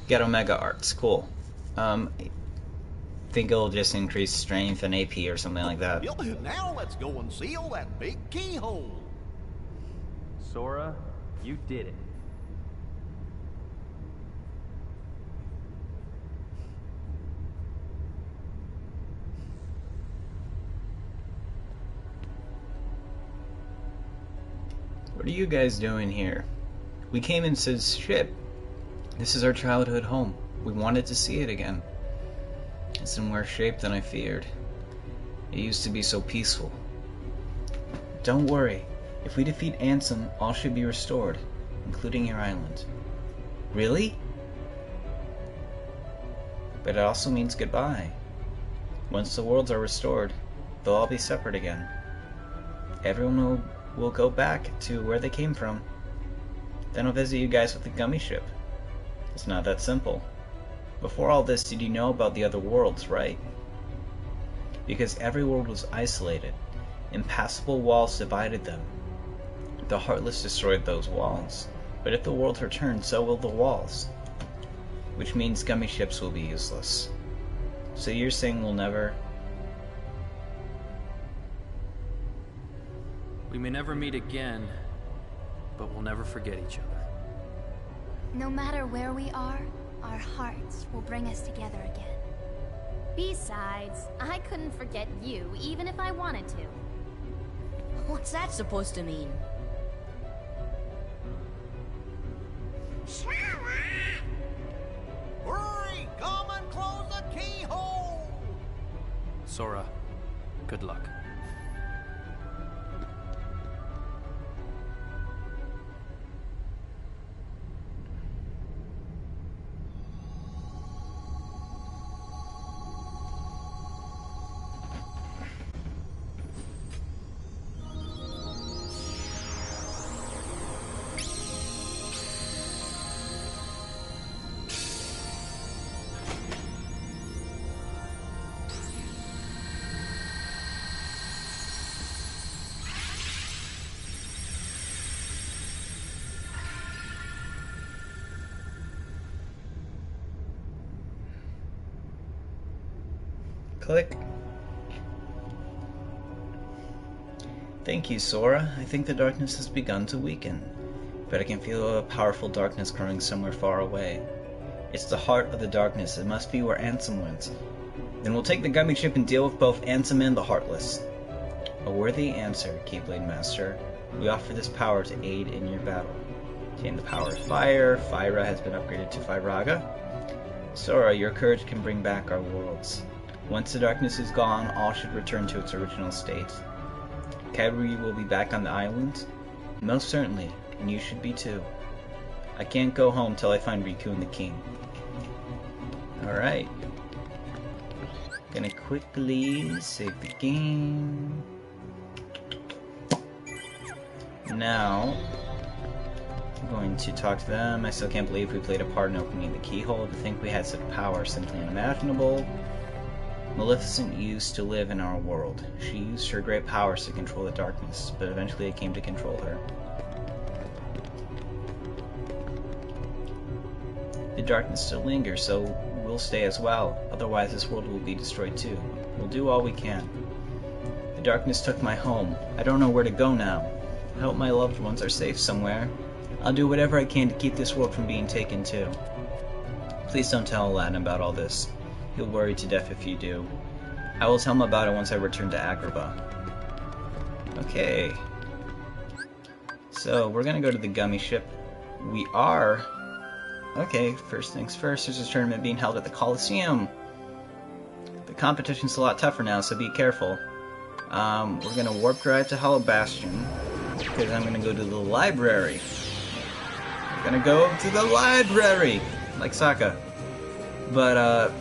Speaker 1: Get Omega Arts. Cool. I think it'll just increase strength and AP or something like that.
Speaker 5: Now let's go and seal that big keyhole.
Speaker 6: Sora, you did it.
Speaker 1: What are you guys doing here? We came and said, shit, this is our childhood home. We wanted to see it again. It's in worse shape than I feared. It used to be so peaceful. Don't worry. If we defeat Ansem, all should be restored, including your island. Really? But it also means goodbye. Once the worlds are restored, they'll all be separate again. Everyone will go back to where they came from. Then I'll visit you guys with the gummy ship. It's not that simple. Before all this, did you know about the other worlds, right? Because every world was isolated. Impassable walls divided them. The Heartless destroyed those walls. But if the worlds return, so will the walls. Which means gummy ships will be useless. So you're saying we'll never...
Speaker 6: We may never meet again, but we'll never forget each other.
Speaker 7: No matter where we are, our hearts will bring us together again.
Speaker 8: Besides, I couldn't forget you, even if I wanted to.
Speaker 2: What's that supposed to mean?
Speaker 5: Hurry! Come and close the keyhole!
Speaker 6: Sora, good luck.
Speaker 1: Click. Thank you, Sora. I think the darkness has begun to weaken, but I can feel a powerful darkness growing somewhere far away. It's the heart of the darkness. It must be where Ansem went. Then we'll take the gummy ship and deal with both Ansem and the Heartless. A worthy answer, Keyblade Master. We offer this power to aid in your battle. Gain the power of fire. Fyra has been upgraded to Fyraga. Sora, your courage can bring back our worlds. Once the darkness is gone, all should return to its original state. Kairi will be back on the island? Most certainly, and you should be too. I can't go home till I find Riku and the King. Alright. Gonna quickly save the game. Now, I'm going to talk to them. I still can't believe we played a part in opening the keyhole. To think we had such power, simply unimaginable. Maleficent used to live in our world. She used her great powers to control the darkness, but eventually it came to control her. The darkness still lingers, so we'll stay as well. Otherwise this world will be destroyed too. We'll do all we can. The darkness took my home. I don't know where to go now. I hope my loved ones are safe somewhere. I'll do whatever I can to keep this world from being taken too. Please don't tell Aladdin about all this. He'll worry to death if you do. I will tell him about it once I return to Agrabah. Okay. So, we're gonna go to the gummy ship. We are... Okay, first things first, there's a tournament being held at the Colosseum. The competition's a lot tougher now, so be careful. We're gonna warp drive to Hollow Bastion, because I'm gonna go to the library. We're gonna go to the library! Like Sokka. But,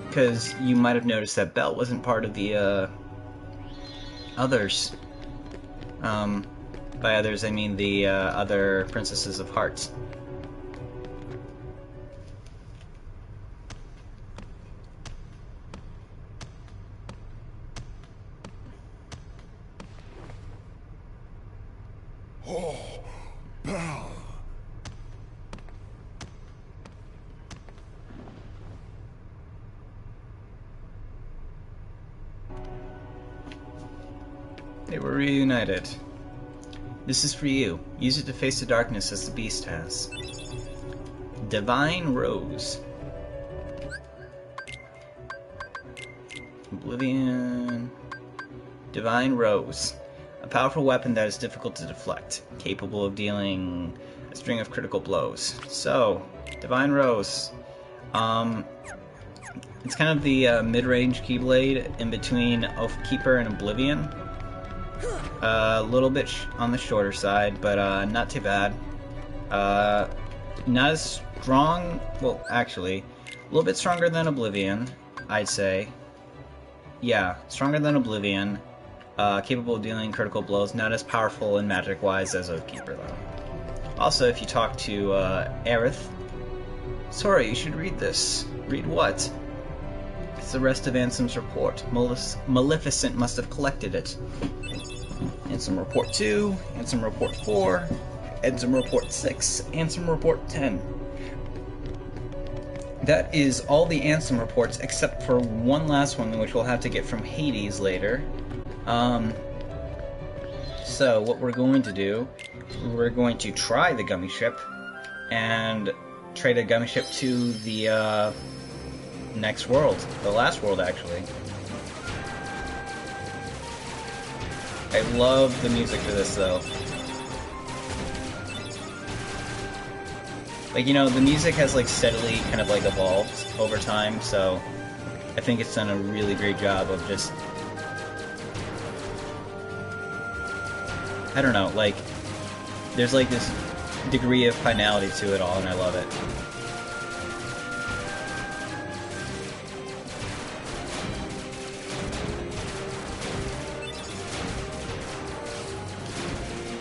Speaker 1: because you might have noticed that Belle wasn't part of the, others. By others, I mean the, other Princesses of Hearts. They were reunited. This is for you. Use it to face the darkness as the beast has. Divine Rose. Oblivion. Divine Rose. A powerful weapon that is difficult to deflect, capable of dealing a string of critical blows. So, Divine Rose. It's kind of the mid-range Keyblade in between Oathkeeper and Oblivion. A little bit on the shorter side, but not too bad. Not as strong, well, actually, a little bit stronger than Oblivion, I'd say. Yeah, stronger than Oblivion. Capable of dealing critical blows, not as powerful and magic-wise as Oathkeeper, though. Also, if you talk to Aerith, Sora, you should read this. Read what? It's the rest of Ansem's report. Maleficent must have collected it. Ansem Report 2, Ansem Report 4, Ansem Report 6, Ansem Report 10. That is all the Ansem reports except for one last one, which we'll have to get from Hades later. So what we're going to do, we're going to try the gummy ship and trade a gummy ship to the next world, the last world actually. I love the music for this though. Like, you know, the music has like steadily kind of like evolved over time, so I think it's done a really great job of just, I don't know, like, there's like this degree of finality to it all, and I love it.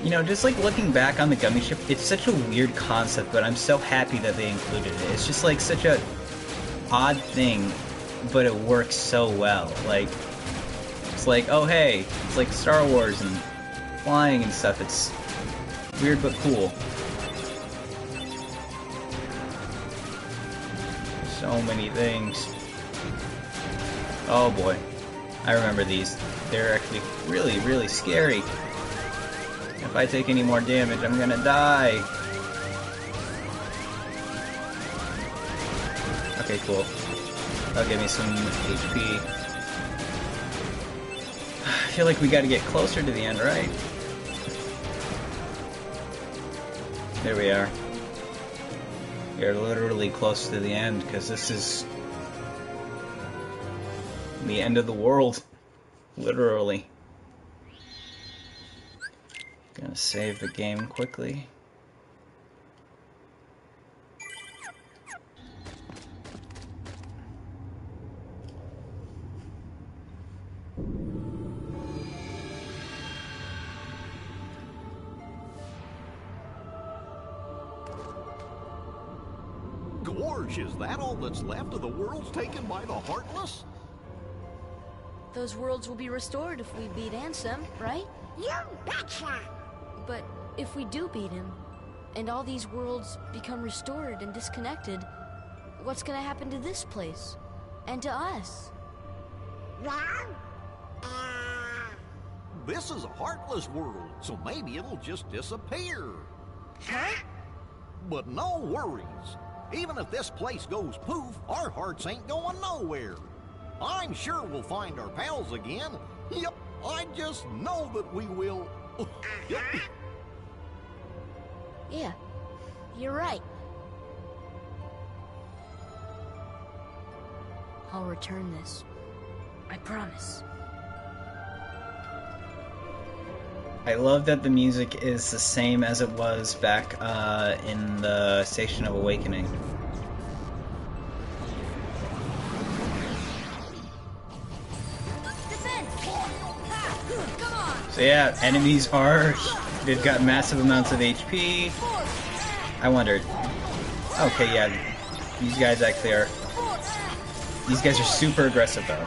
Speaker 1: You know, just like looking back on the gummy ship, it's such a weird concept, but I'm so happy that they included it. It's just like such a odd thing, but it works so well. Like, it's like, oh hey, it's like Star Wars and flying and stuff. It's weird but cool. So many things. Oh boy, I remember these. They're actually really, really scary. If I take any more damage, I'm gonna die. Okay, cool. That'll give me some HP. I feel like we gotta get closer to the end, right? There we are. We are literally close to the end, because this is the end of the world. Literally. Gonna save the game quickly.
Speaker 5: Gorge, is that all that's left of the worlds taken by the Heartless?
Speaker 2: Those worlds will be restored if we beat Ansem, right?
Speaker 3: You betcha!
Speaker 2: But if we do beat him, and all these worlds become restored and disconnected, what's gonna happen to this place? And to us?
Speaker 5: This is a Heartless world, so maybe it'll just disappear.
Speaker 2: Huh?
Speaker 5: But no worries. Even if this place goes poof, our hearts ain't going nowhere. I'm sure we'll find our pals again. Yep, I just know that we will. Yep.
Speaker 2: Yeah, you're right. I'll return this. I promise.
Speaker 1: I love that the music is the same as it was back in the Station of Awakening. So yeah, enemies are, they've got massive amounts of HP. I wondered. Okay, yeah, these guys actually are, these guys are super aggressive though.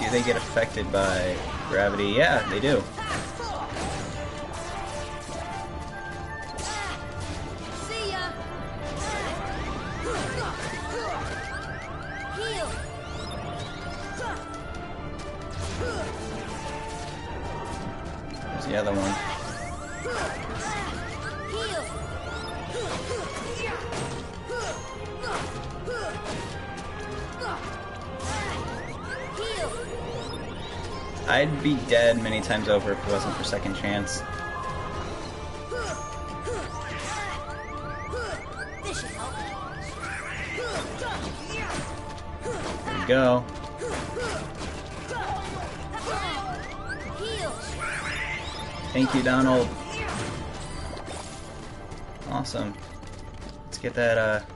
Speaker 1: Do they get affected by gravity? Yeah, they do.
Speaker 4: See ya. Heal.
Speaker 1: Where's the other one? I'd be dead many times over if it wasn't for second chance. There we go. Thank you, Donald. Awesome. Let's get that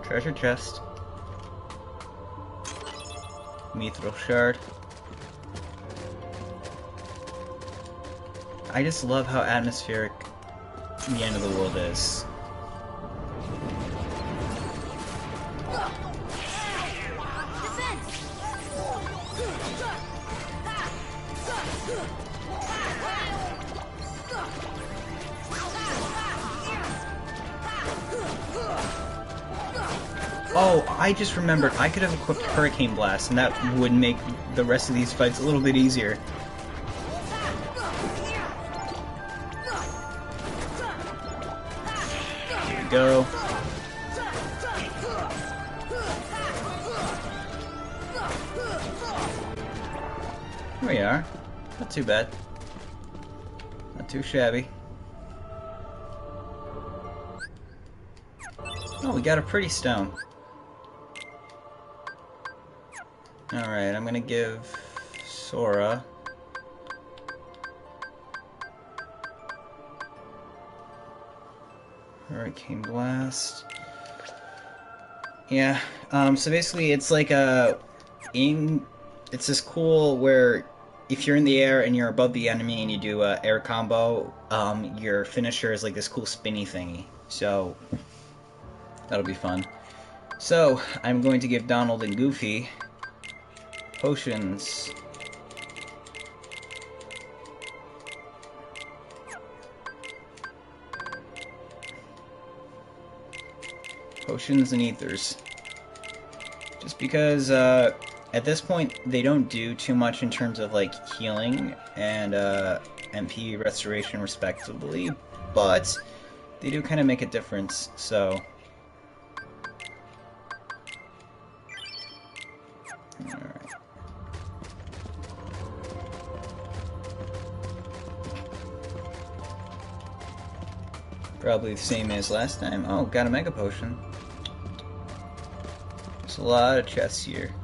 Speaker 1: treasure chest. Mithril shard. I just love how atmospheric the end of the world is. Oh, I just remembered, I could have equipped Hurricane Blast, and that would make the rest of these fights a little bit easier. Here we go. Here we are. Not too bad. Not too shabby. Oh, we got a pretty stone. Alright, I'm gonna give Sora Hurricane Blast. Yeah, so basically it's like it's this cool where if you're in the air and you're above the enemy and you do a air combo, your finisher is like this cool spinny thingy. So that'll be fun. So I'm going to give Donald and Goofy potions. Potions and ethers. Just because at this point they don't do too much in terms of like healing and MP restoration respectively, but they do kind of make a difference, so probably the same as last time. Oh, got a Mega Potion. There's a lot of chests here.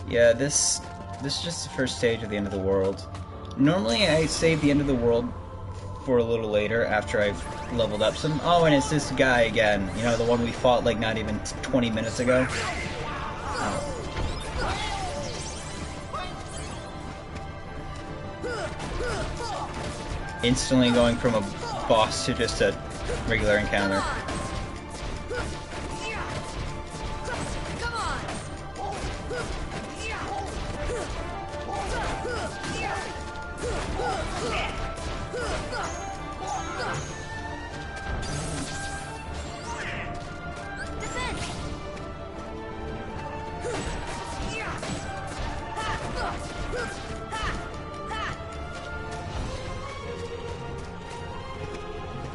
Speaker 1: Yeah, this is just the first stage of the end of the world. Normally I save the end of the world for a little later after I've leveled up some. Oh, and it's this guy again. You know, the one we fought like not even 20 minutes ago. Oh. Instantly going from a boss to just a regular encounter.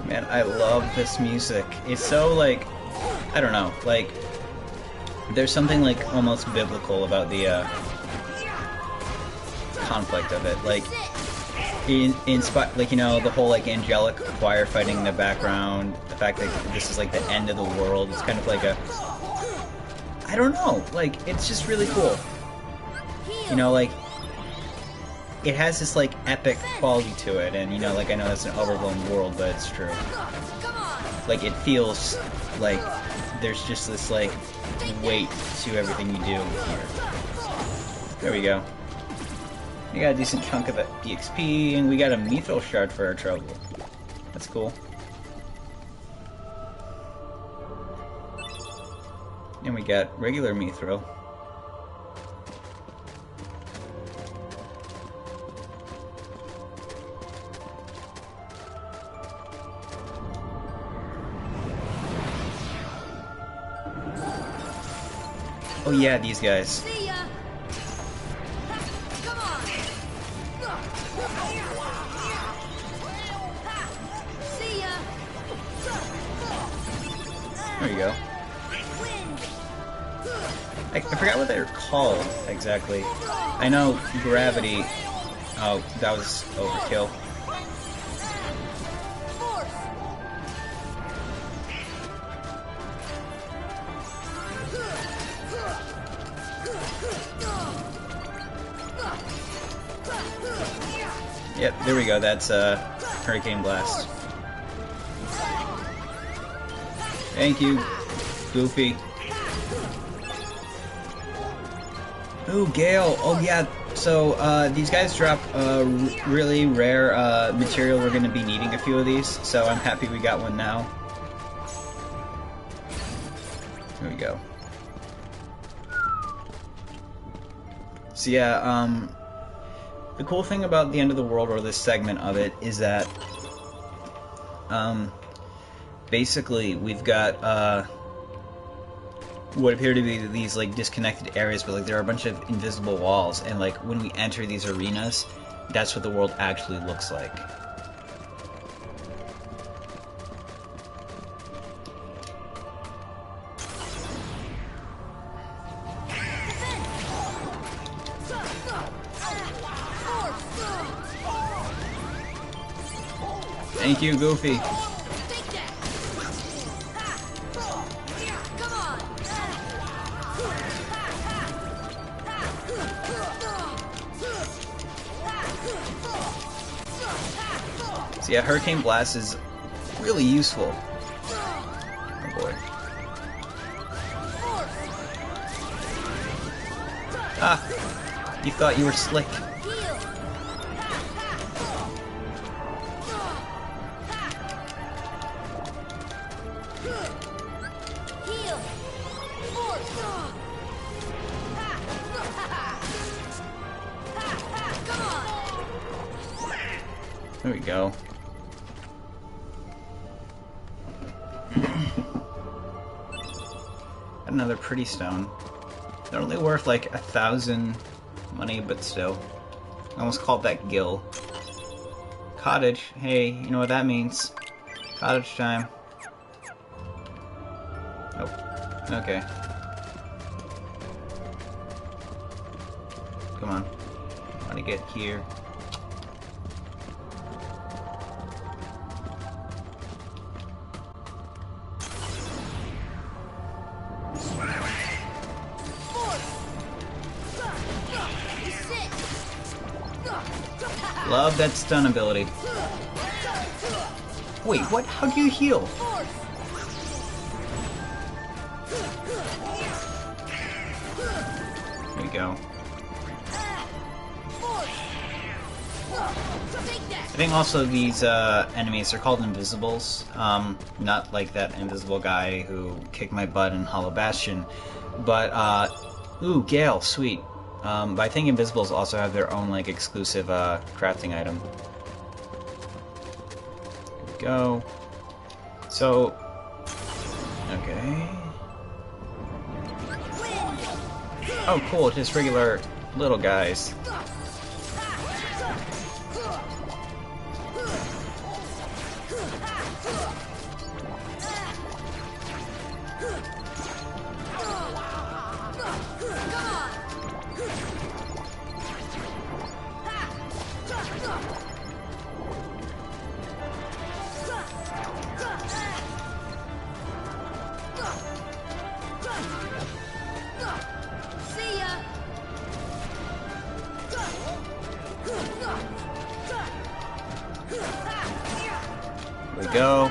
Speaker 1: Man, I love this music. It's so, like, I don't know, like, there's something, like, almost biblical about the, conflict of it. Like, like, you know, the whole, like, angelic choir fighting in the background, the fact that this is, like, the end of the world, it's kind of like a, I don't know, like, it's just really cool. You know, like, it has this, like, epic quality to it, and, you know, like, I know it's an overblown world, but it's true. Like, it feels like there's just this, like, weight to everything you do here. There we go. We got a decent chunk of EXP, and we got a Mithril Shard for our trouble. That's cool. And we got regular Mithril. Oh yeah, these guys.
Speaker 4: See ya.
Speaker 1: There you go. I forgot what they're called exactly. I know gravity. Oh, that was overkill. Yep, there we go. That's Hurricane Blast. Thank you, Goofy. Ooh, Gale. Oh yeah. So these guys drop really rare material. We're going to be needing a few of these, so I'm happy we got one now. Here we go. So yeah, the cool thing about the end of the world, or this segment of it, is that basically we've got what appear to be these like disconnected areas, but like there are a bunch of invisible walls, and like when we enter these arenas, that's what the world actually looks like. Thank you, Goofy. So yeah, Hurricane Blast is really useful. Oh boy. Ah! You thought you were slick. There we go. Another pretty stone. They're only worth like 1,000 money, but still. I almost called that Gil. Cottage. Hey, you know what that means. Cottage time. Oh. Okay. Come on. I want to get here. Love that stun ability. Wait, what? How do you heal? There we go. I think also these enemies are called invisibles. Not like that invisible guy who kicked my butt in Hollow Bastion. But, ooh, Gale, sweet. But I think invisibles also have their own like exclusive crafting item. There we go. So, okay. Oh, cool! Just regular little guys. There we go.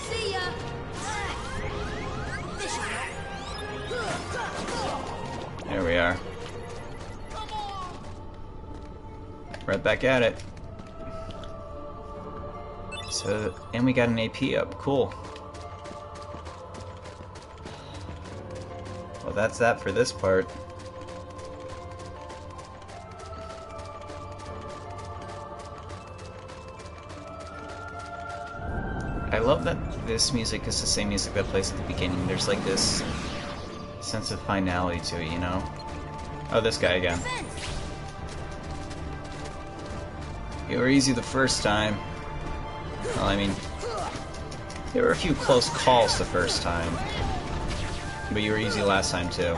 Speaker 4: See ya.
Speaker 1: There we are. Right back at it. So, and we got an AP up. Cool. Well, that's that for this part. I love that this music is the same music that plays at the beginning. There's like this sense of finality to it, you know? Oh, this guy again. You were easy the first time. Well, I mean, There were a few close calls the first time, but you were easy last time too.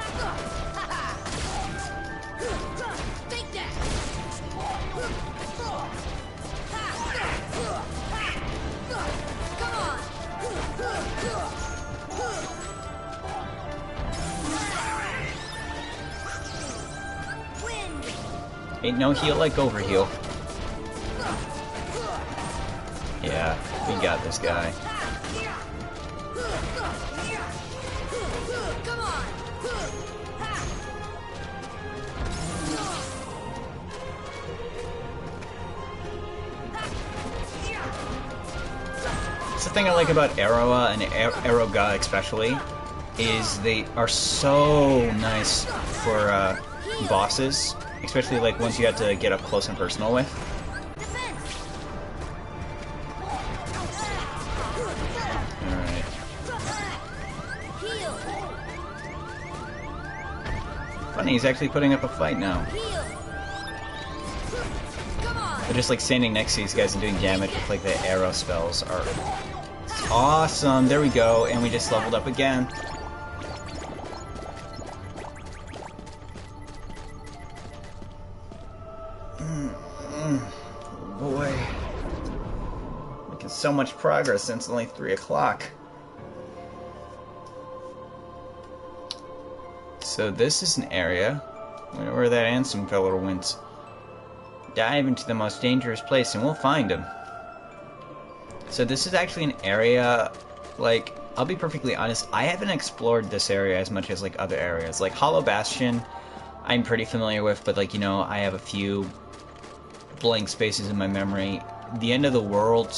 Speaker 4: Take that! Come on! Win!
Speaker 1: Ain't no heal like overheal. Yeah, we got this guy.
Speaker 4: Come on!
Speaker 1: That's the thing I like about Aroa and Aroga especially, is they are so nice for bosses, especially like ones you have to get up close and personal with. Alright.
Speaker 4: Heal!
Speaker 1: Funny, he's actually putting up a fight now.
Speaker 4: Heal! Come on!
Speaker 1: But just like standing next to these guys and doing damage with like the arrow spells are awesome. There we go, and we just leveled up again. Boy, making so much progress since only 3 o'clock. So this is an area. I wonder where that Ansem feller went. Dive into the most dangerous place and we'll find him. So this is actually an area, like, I'll be perfectly honest, I haven't explored this area as much as like other areas. Like Hollow Bastion, I'm pretty familiar with, but like, you know, I have a few blank spaces in my memory. The end of the world,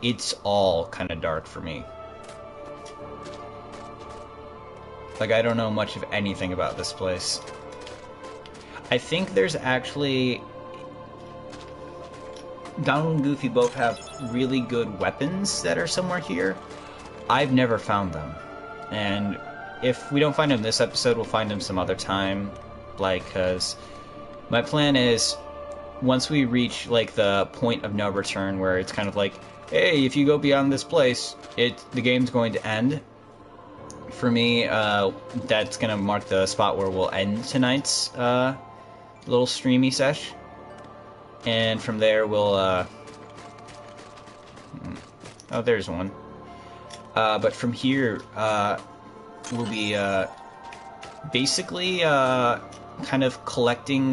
Speaker 1: it's all kind of dark for me. Like, I don't know much of anything about this place. I think there's actually... Donald and Goofy both have really good weapons that are somewhere here. I've never found them. And if we don't find them this episode, we'll find them some other time. Like, because my plan is, once we reach, like, the point of no return where it's kind of like, hey, if you go beyond this place, the game's going to end. For me, that's going to mark the spot where we'll end tonight's little streamy sesh. And from there, we'll... oh, there's one. But from here, we'll be basically kind of collecting...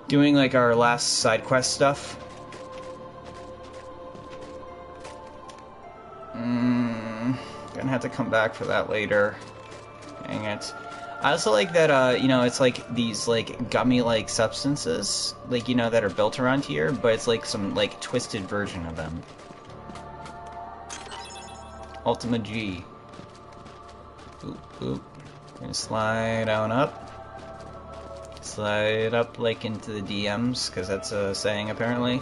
Speaker 1: doing like our last side quest stuff. Gonna have to come back for that later. Dang it. I also like that, you know, it's like these, like, gummy-like substances, like, you know, that are built around here, but it's like some, like, twisted version of them. Ultima G. Oop, oop. Gonna slide on up. Slide up, like, into the DMs, because that's a saying, apparently.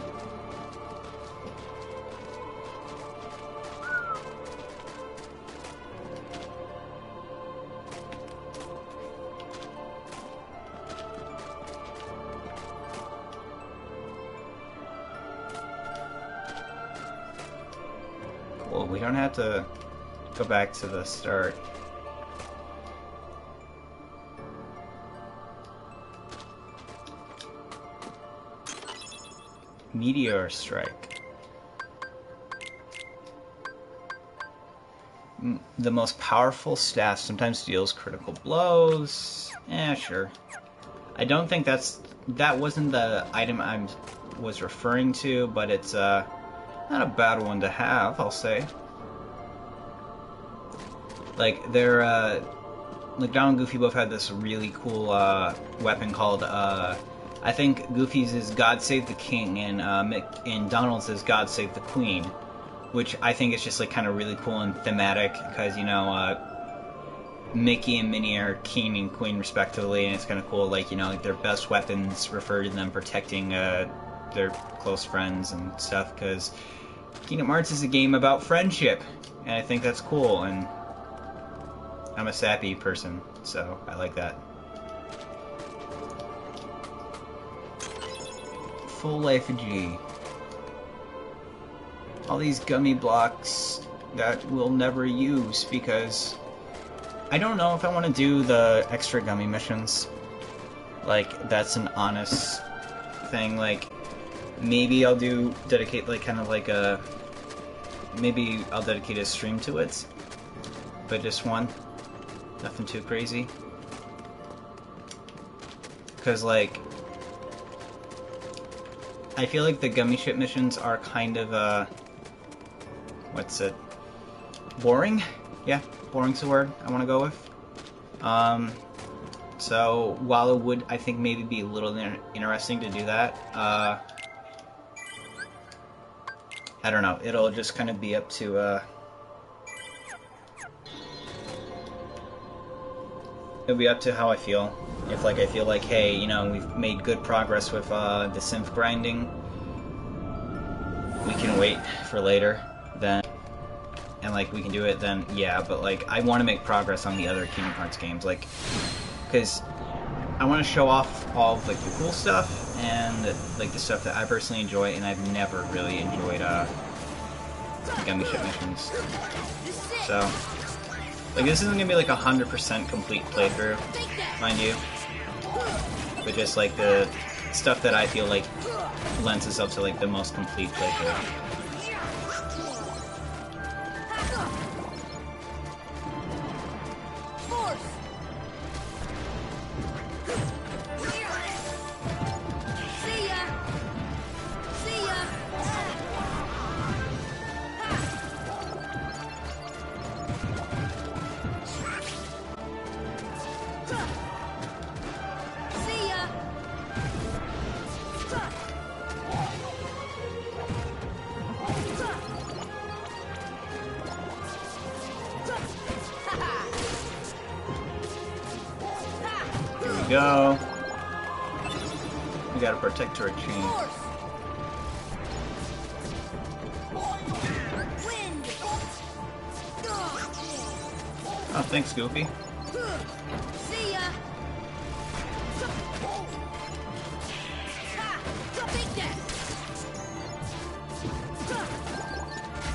Speaker 1: Cool, we don't have to go back to the start. Meteor Strike. The most powerful staff sometimes deals critical blows. Sure. I don't think that wasn't the item I was referring to, but it's not a bad one to have, I'll say. Like, they're, like, Donald and Goofy both had this really cool, weapon called, I think Goofy's is God Save the King, and Donald's is God Save the Queen, which I think is just, like, kind of really cool and thematic, because, you know, Mickey and Minnie are king and queen, respectively, and it's kind of cool, like, you know, like, their best weapons refer to them protecting, their close friends and stuff, because Kingdom Hearts is a game about friendship, and I think that's cool, and I'm a sappy person, so I like that. Full life of G. all these gummy blocks that we'll never use because I don't know if I want to do the extra gummy missions. Like, that's an honest thing. Like, maybe I'll dedicate like kind of like a, maybe I'll dedicate a stream to it, but just one, nothing too crazy. Because like, I feel like the gummy ship missions are kind of what's it? Boring? Yeah, boring's the word I want to go with. So while it would, I think, maybe be a little interesting to do that, I don't know. It'll just kind of be up to it'll be up to how I feel. If like I feel like, hey, you know, we've made good progress with the synth grinding, we can wait for later, then, and like we can do it, then yeah. But like I want to make progress on the other Kingdom Hearts games, like, because I want to show off all of like the cool stuff and like the stuff that I personally enjoy, and I've never really enjoyed gummy ship missions. So like this isn't gonna be like 100% complete playthrough, mind you, but just like the stuff that I feel like lends itself to like the most complete playthrough. Go. We gotta protect our chain. Oh, thanks, Goofy.
Speaker 4: See ya. Take that.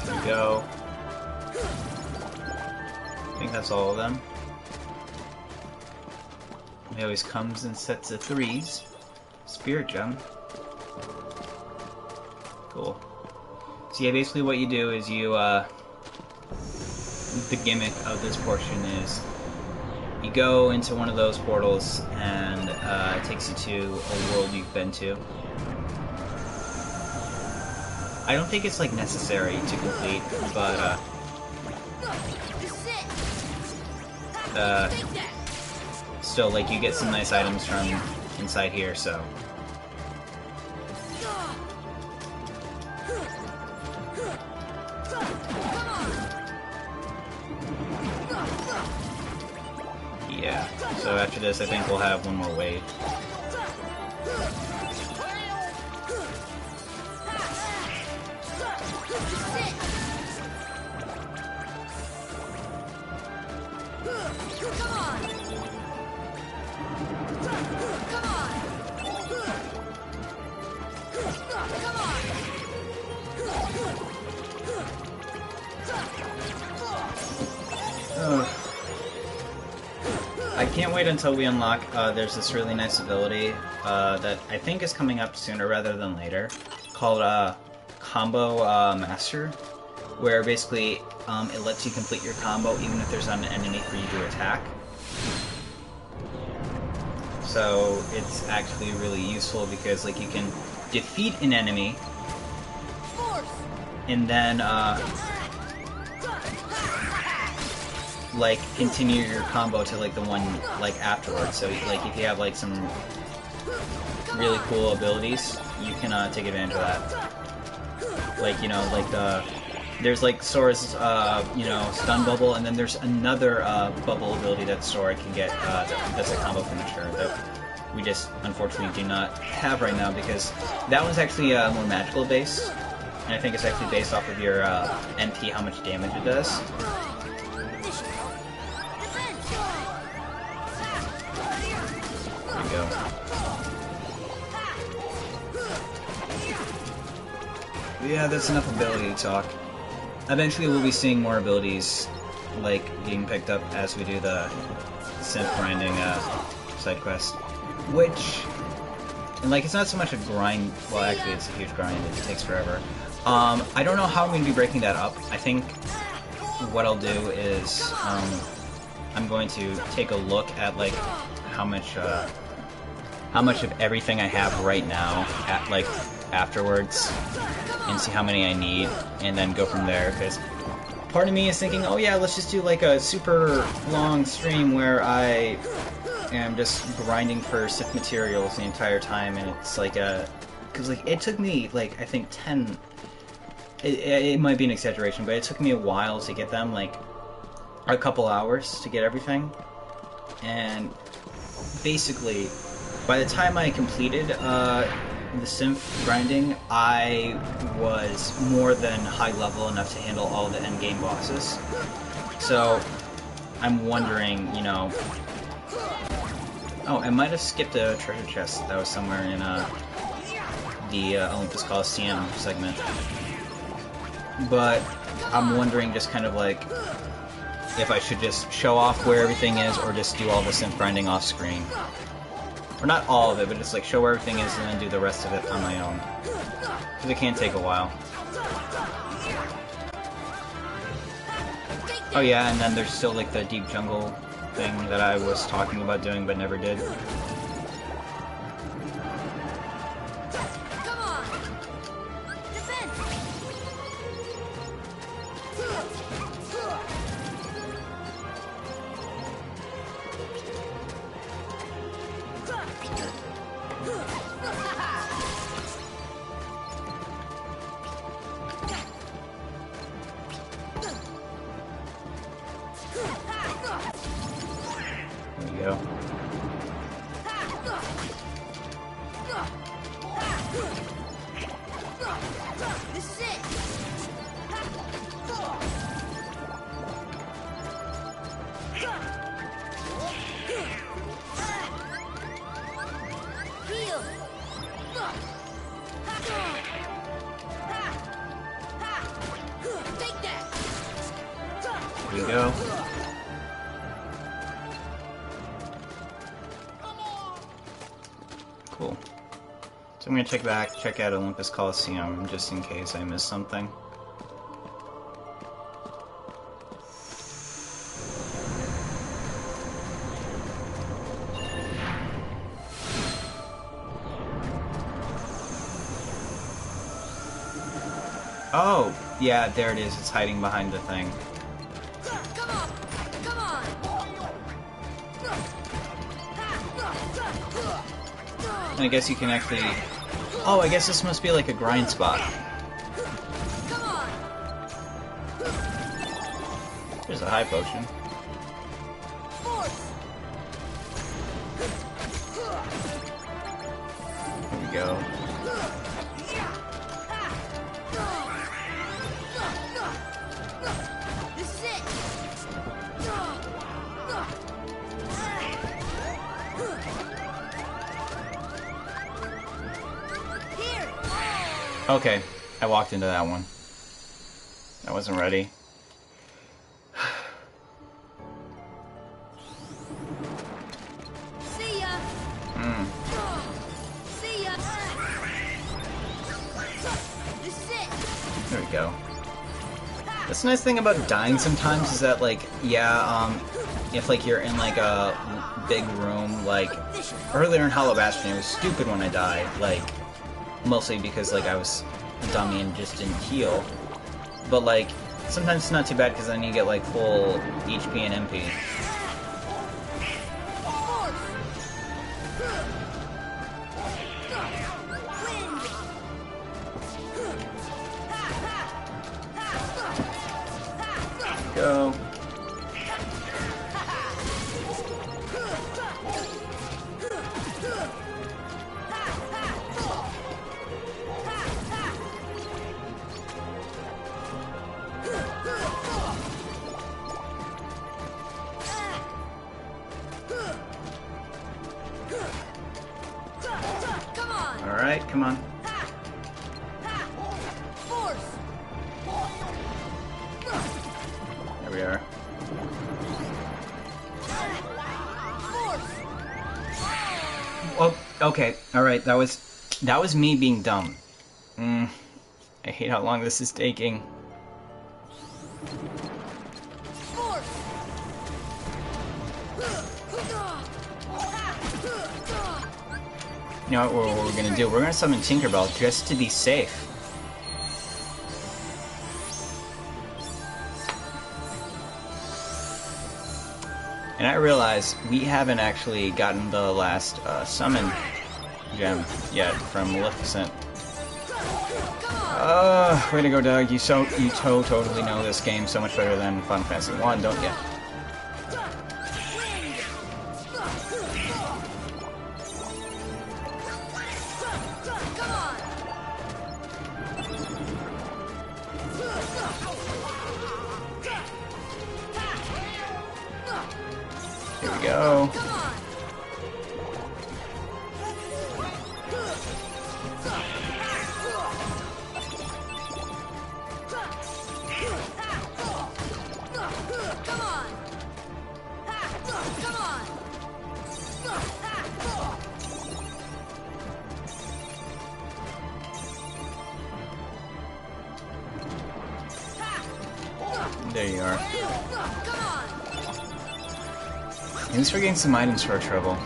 Speaker 1: There we go. I think that's all of them. He always comes in sets of 3s. Spirit gem. Cool. So yeah, basically what you do is you, the gimmick of this portion is you go into one of those portals and it takes you to a world you've been to. I don't think it's like necessary to complete, but still, like, you get some nice items from inside here, so. Yeah, so after this I think we'll have one more wave. I can't wait until we unlock, there's this really nice ability that I think is coming up sooner rather than later, called Combo Master, where basically it lets you complete your combo even if there's not an enemy for you to attack. So it's actually really useful because like you can defeat an enemy and then like continue your combo to like the one like afterwards. So like if you have like some really cool abilities, you can take advantage of that. Like, you know, like there's like Sora's you know, stun bubble, and then there's another bubble ability that Sora can get that's a combo finisher that we just unfortunately do not have right now, because that one's actually more magical based, and I think it's actually based off of your MP, how much damage it does. There we go. yeah, that's enough ability talk. Eventually we'll be seeing more abilities, like, being picked up as we do the synth grinding side quest. Which, and like, it's not so much a grind, well actually it's a huge grind, it takes forever. I don't know how I'm going to be breaking that up. I think what I'll do is, I'm going to take a look at, like, how much of everything I have right now, like, afterwards, and see how many I need, and then go from there, because part of me is thinking, oh yeah, let's just do, like, a super long stream where I am just grinding for Sith materials the entire time, and it's like because, like, it took me, like, I think 10... It might be an exaggeration, but it took me a while to get them, like, a couple hours to get everything, and basically, by the time I completed the synth grinding, I was more than high level enough to handle all the endgame bosses. So, I'm wondering, you know... Oh, I might have skipped a treasure chest that was somewhere in the Olympus Coliseum segment. But I'm wondering just kind of like if I should just show off where everything is or just do all the synth grinding off screen. Or not all of it, but just like show where everything is and then do the rest of it on my own. Because it can take a while. Oh yeah, and then there's still like the deep jungle thing that I was talking about doing but never did. Here we go. Cool. So I'm gonna check out Olympus Coliseum just in case I missed something. Oh, yeah, there it is. It's hiding behind the thing. And I guess you can actually... Oh, I guess this must be like a grind spot. There's a high potion. Here we go. Okay, I walked into that one. I wasn't ready.
Speaker 4: See ya. See ya. This is it.
Speaker 1: There we go. That's the nice thing about dying sometimes is that, like, yeah, if, like, you're in, like, a big room, like, earlier in Hollow Bastion, it was stupid when I died, like, mostly because, like, I was a dummy and just didn't heal. But, like, sometimes it's not too bad because then you get, like, full HP and MP. Go. Alright, come on. Oh, okay. Alright, that was me being dumb. I hate how long this is taking. You know what we're gonna do? We're gonna summon Tinkerbell just to be safe. And I realize we haven't actually gotten the last summon gem yet from Maleficent. Way to go, Doug. You totally know this game so much better than Final Fantasy 1, don't you? Here we go. There you are. At least we're getting some items for our trouble.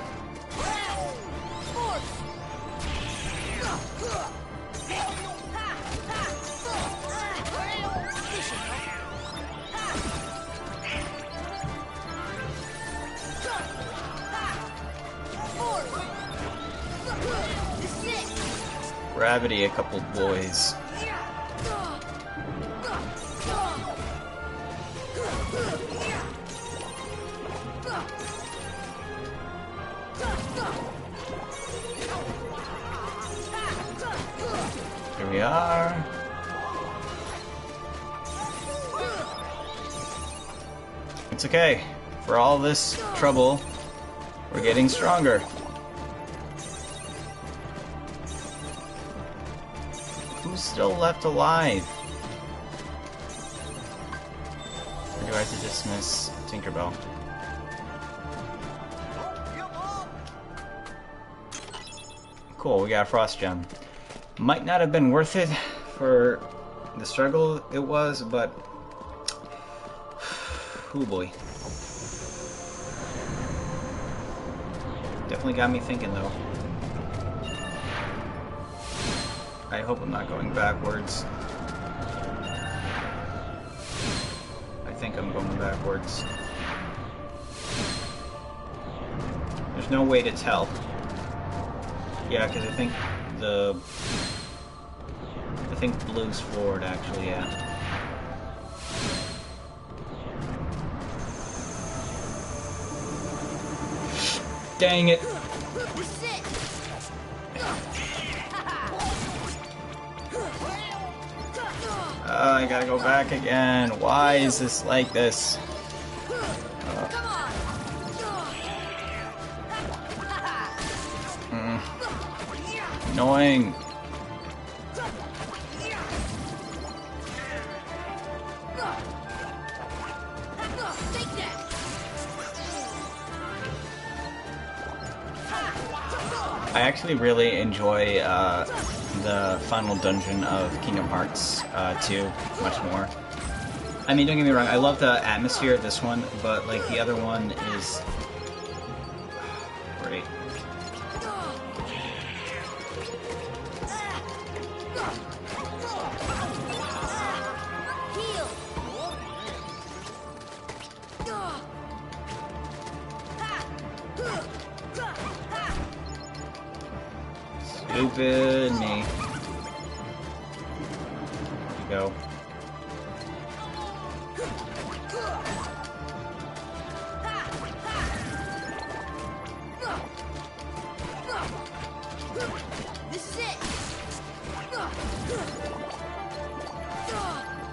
Speaker 1: Gravity, a couple boys. Here we are. It's okay. For all this trouble, we're getting stronger. Who's still left alive? Or do I have to dismiss Tinkerbell? Cool, we got a Frost Gem. Might not have been worth it for the struggle it was, but... oh boy. Definitely got me thinking, though. I hope I'm not going backwards. I think I'm going backwards. There's no way to tell. Yeah, because I think blue's forward, actually, yeah. Dang it! I gotta go back again. Why is this like this? Annoying. I actually really enjoy the final dungeon of Kingdom Hearts 2 much more. I mean, don't get me wrong, I love the atmosphere of this one, but like the other one is great. Stupid me. There we go.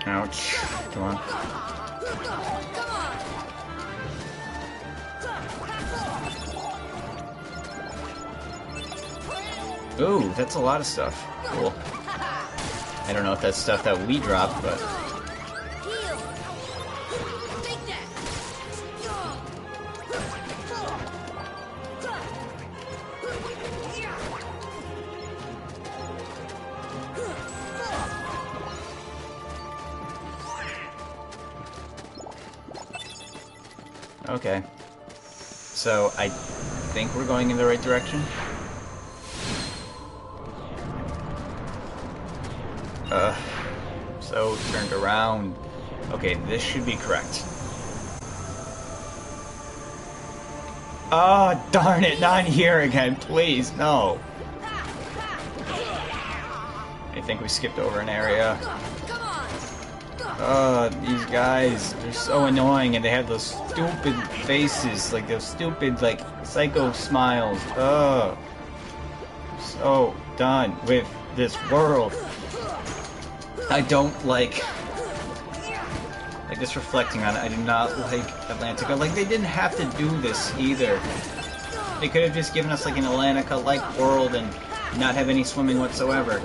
Speaker 1: Ouch. Come on. Ooh, that's a lot of stuff. Cool. I don't know if that's stuff that we dropped, but... Okay. So, I think we're going in the right direction. So turned around. Okay, this should be correct. Oh, darn it, not here again, please, no. I think we skipped over an area. These guys, they're so annoying, and they have those stupid faces, like those stupid, like, psycho smiles. So done with this world. I don't like this reflecting on it. I do not like Atlantica. Like, they didn't have to do this either. They could have just given us like an Atlantica-like world and not have any swimming whatsoever.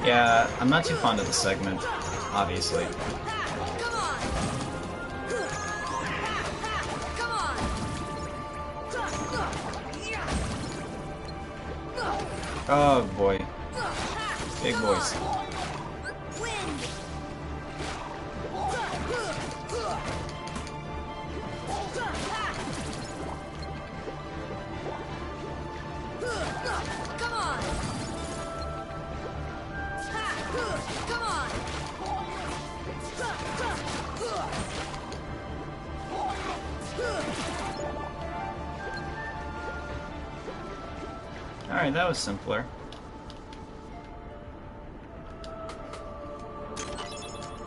Speaker 1: Yeah, I'm not too fond of the segment, obviously. Oh boy. Big boys. Alright, that was simpler.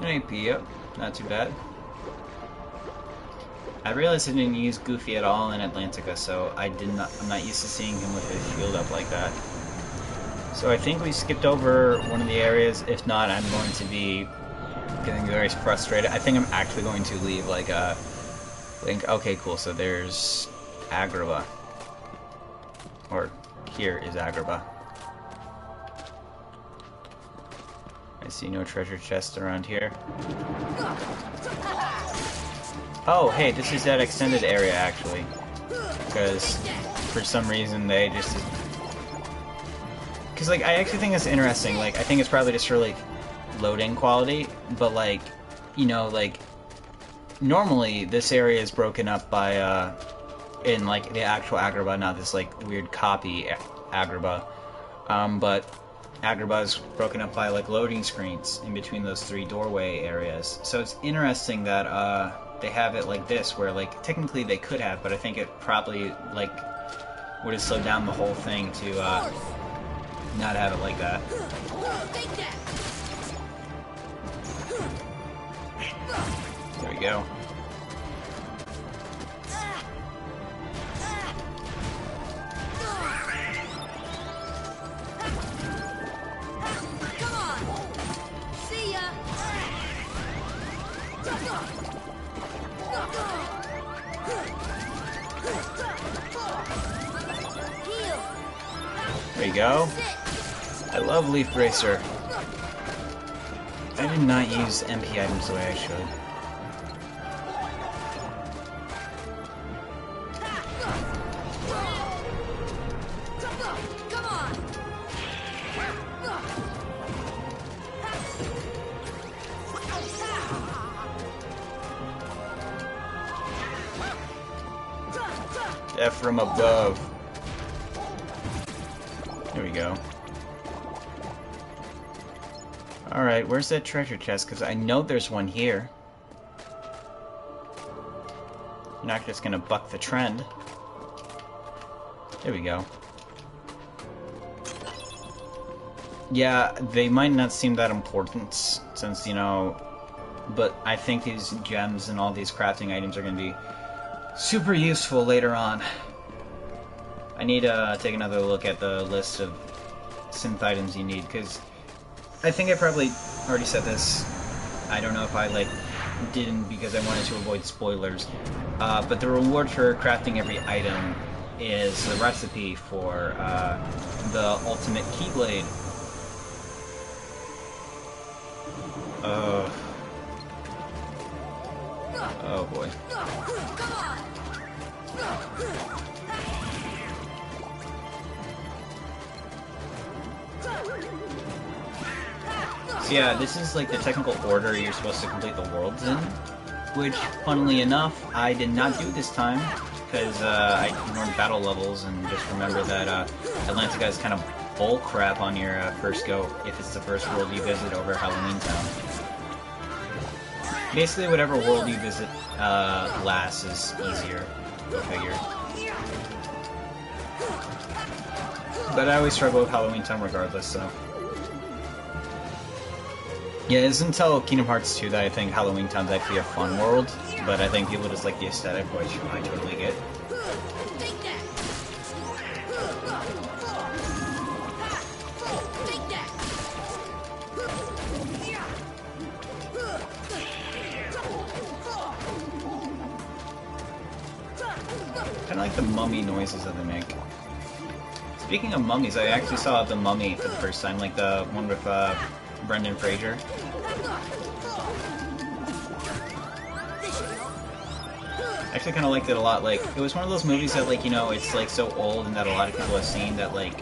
Speaker 1: An AP, yep. Not too bad. I realized I didn't use Goofy at all in Atlantica, so I'm not used to seeing him with his shield up like that. So I think we skipped over one of the areas. If not, I'm going to be getting very frustrated. I think I'm actually going to leave like a link. Okay, cool. So there's Agrabah. Or here is Agrabah. I see no treasure chest around here. Oh, hey, this is that extended area, actually. Because, for some reason, they just... Because, like, I actually think it's interesting. Like, I think it's probably just for, like, loading quality. But, like, you know, like... Normally, this area is broken up by, in, like, the actual Agrabah, not this, like, weird copy Agrabah. But Agrabah is broken up by, like, loading screens in between those three doorway areas. So it's interesting that, they have it like this, where, like, technically they could have, but I think it probably, like, would have slowed down the whole thing to, not have it like that. There we go. There you go. I love Leaf Bracer. I did not use MP items the way I should. Death from above. There we go. Alright, where's that treasure chest? Because I know there's one here. I'm not just gonna buck the trend. There we go. Yeah, they might not seem that important, since, you know... But I think these gems and all these crafting items are gonna be super useful later on. I need to take another look at the list of synth items you need, because I think I probably already said this. I don't know if I, like, didn't because I wanted to avoid spoilers. But the reward for crafting every item is the recipe for the ultimate Keyblade. Oh boy. So yeah, this is like the technical order you're supposed to complete the worlds in, which, funnily enough, I did not do this time, because I ignored battle levels and just remember that Atlantica is kind of bullcrap on your first go if it's the first world you visit over Halloween Town. Basically, whatever world you visit last is easier, go figure. But I always struggle with Halloween Town regardless, so... Yeah, it's until Kingdom Hearts 2 that I think Halloween Town's actually a fun world, but I think people just like the aesthetic, which I totally get. Kind of like the mummy noises that they make. Speaking of mummies, I actually saw The Mummy for the first time, like the one with Brendan Fraser. I actually kind of liked it a lot. Like, it was one of those movies that, like, you know, it's like so old and that a lot of people have seen that, like,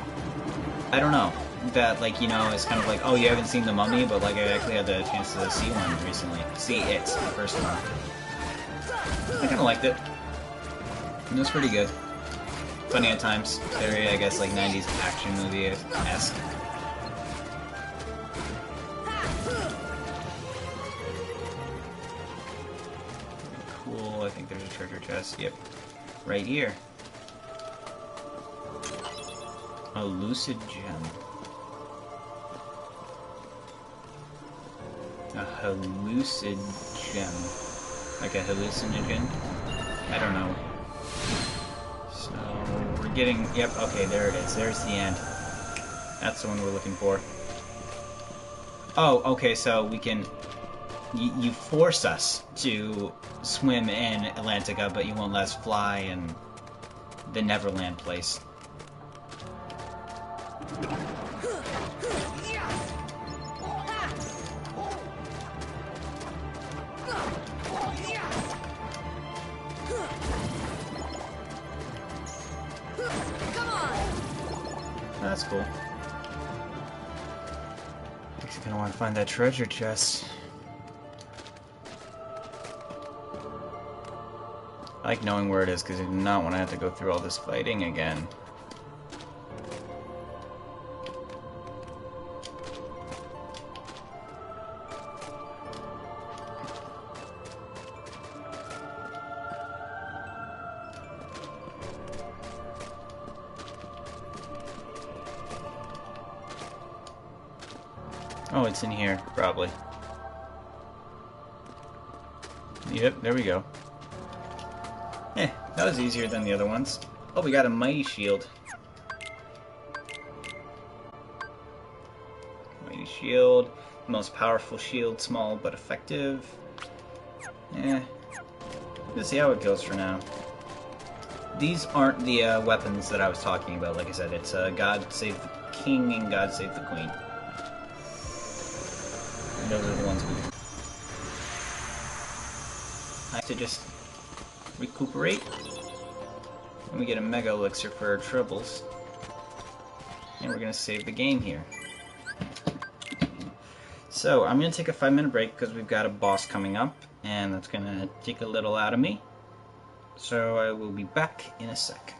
Speaker 1: I don't know, that, like, you know, it's kind of like, oh, you haven't seen The Mummy, but, like, I actually had the chance to see one recently. See it, the first one. I kind of liked it. It was pretty good. Funny at times. Very, I guess, like, 90s action movie-esque. Cool, I think there's a treasure chest. Yep. Right here. A lucid gem. A hallucid gem. Like a hallucinogen? I don't know. So, we're getting... Yep, okay, there it is. There's the end. That's the one we're looking for. Oh, okay, so we can... You force us to swim in Atlantica, but you won't let us fly in the Neverland place. That's cool. Makes me kind of want to find that treasure chest. I like knowing where it is because I do not want to have to go through all this fighting again. Oh, it's in here, probably. Yep, there we go. Eh, that was easier than the other ones. Oh, we got a mighty shield. Mighty shield. Most powerful shield, small but effective. Eh. Let's see how it goes for now. These aren't the weapons that I was talking about. Like I said, it's God Save the King and God Save the Queen. And those are the ones we... I have to just recuperate. And we get a Mega Elixir for our troubles. And we're going to save the game here. So, I'm going to take a 5-minute break because we've got a boss coming up. And that's going to take a little out of me. So, I will be back in a sec.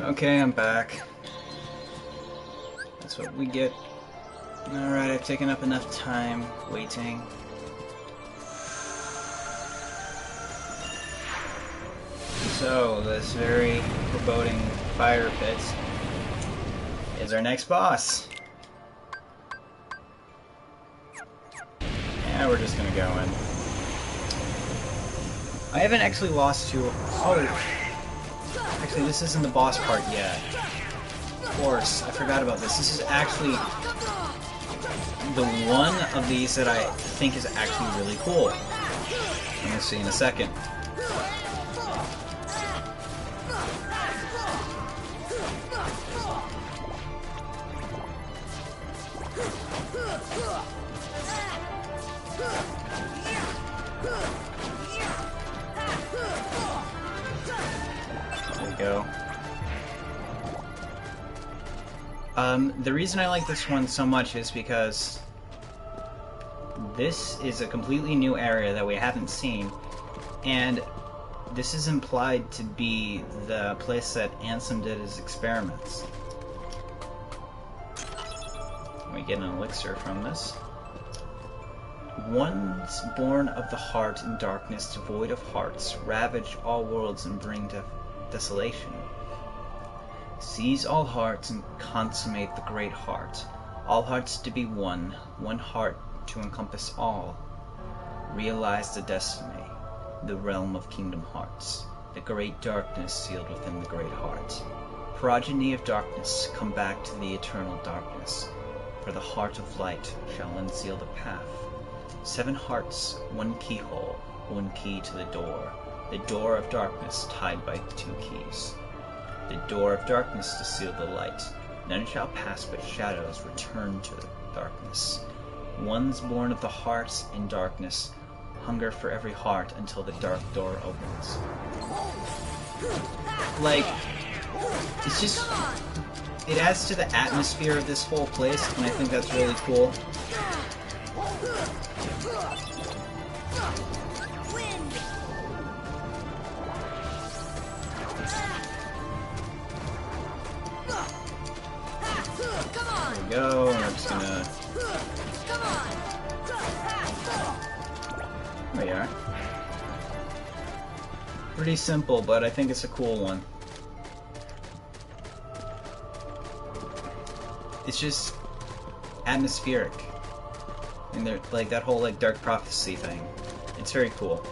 Speaker 1: Okay, I'm back. That's what we get. Alright, I've taken up enough time waiting. So, this very foreboding fire pit is our next boss. Yeah, we're just gonna go in. I haven't actually lost to... Oh! Actually, this isn't the boss part yet. Of course, I forgot about this. This is actually the one of these that I think is actually really cool. I'm gonna see in a second. There we go. The reason I like this one so much is because this is a completely new area that we haven't seen, and this is implied to be the place that Ansem did his experiments. We get an elixir from this. Ones born of the heart in darkness, devoid of hearts, ravage all worlds and bring desolation. Seize all hearts and consummate the great heart. All hearts to be one, one heart to encompass all. Realize the destiny, the realm of Kingdom Hearts, the great darkness sealed within the great heart. Progeny of darkness, come back to the eternal darkness, for the heart of light shall unseal the path. 7 hearts, 1 keyhole, 1 key to the door of darkness tied by 2 keys. The door of darkness to seal the light. None shall pass but shadows return to the darkness. Ones born of the hearts in darkness, hunger for every heart until the dark door opens. Like, it's just, it adds to the atmosphere of this whole place, and I think that's really cool. There we go, and I'm just gonna... There we are. Pretty simple, but I think it's a cool one. It's just atmospheric. And they're like that whole like dark prophecy thing. It's very cool.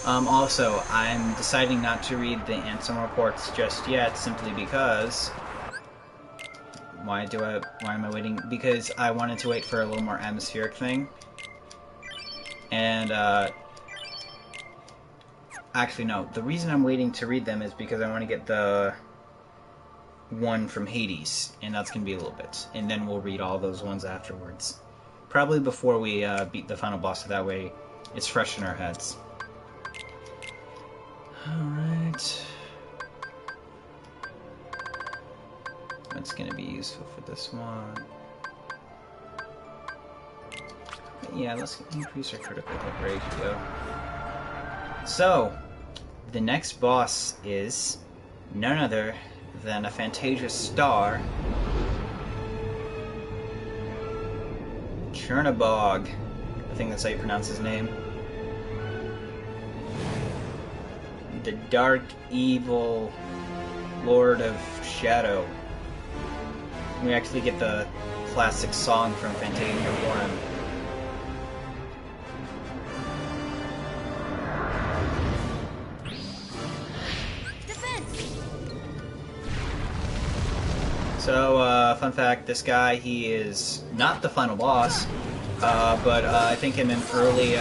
Speaker 1: Also, I'm deciding not to read the Ansem reports just yet, simply because... Why am I waiting? Because I wanted to wait for a little more atmospheric thing. And, actually, no. The reason I'm waiting to read them is because I want to get the one from Hades, and that's going to be a little bit. And then we'll read all those ones afterwards. Probably before we beat the final boss, so that way it's fresh in our heads. Alright. That's going to be useful for this one. But yeah, let's increase our critical hit ratio. So, the next boss is none other than a Fantasia star, Chernabog. I think that's how you pronounce his name. The dark, evil Lord of Shadow. We actually get the classic song from Fantasia 1. So, fun fact, this guy, he is not the final boss, but I think in an early,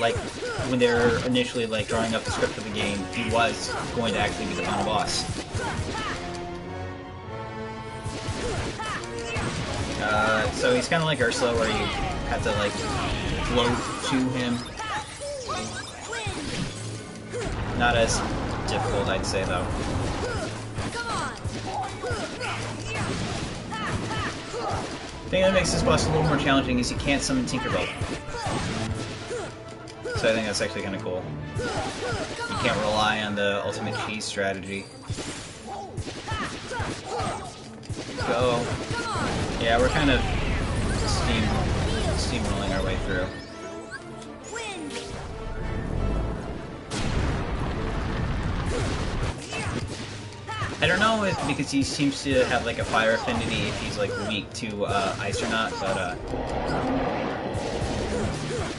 Speaker 1: like, when they were initially, like, drawing up the script of the game, he was going to actually be the final boss. So he's kind of like Ursula, where you have to, like, float to him. Not as difficult, I'd say, though. The thing that makes this boss a little more challenging is you can't summon Tinkerbell. So I think that's actually kind of cool. You Can't rely on the ultimate cheese strategy. Go. Yeah, we're kind of steamrolling our way through. I don't know if because he seems to have like a fire affinity if he's like weak to ice or not, but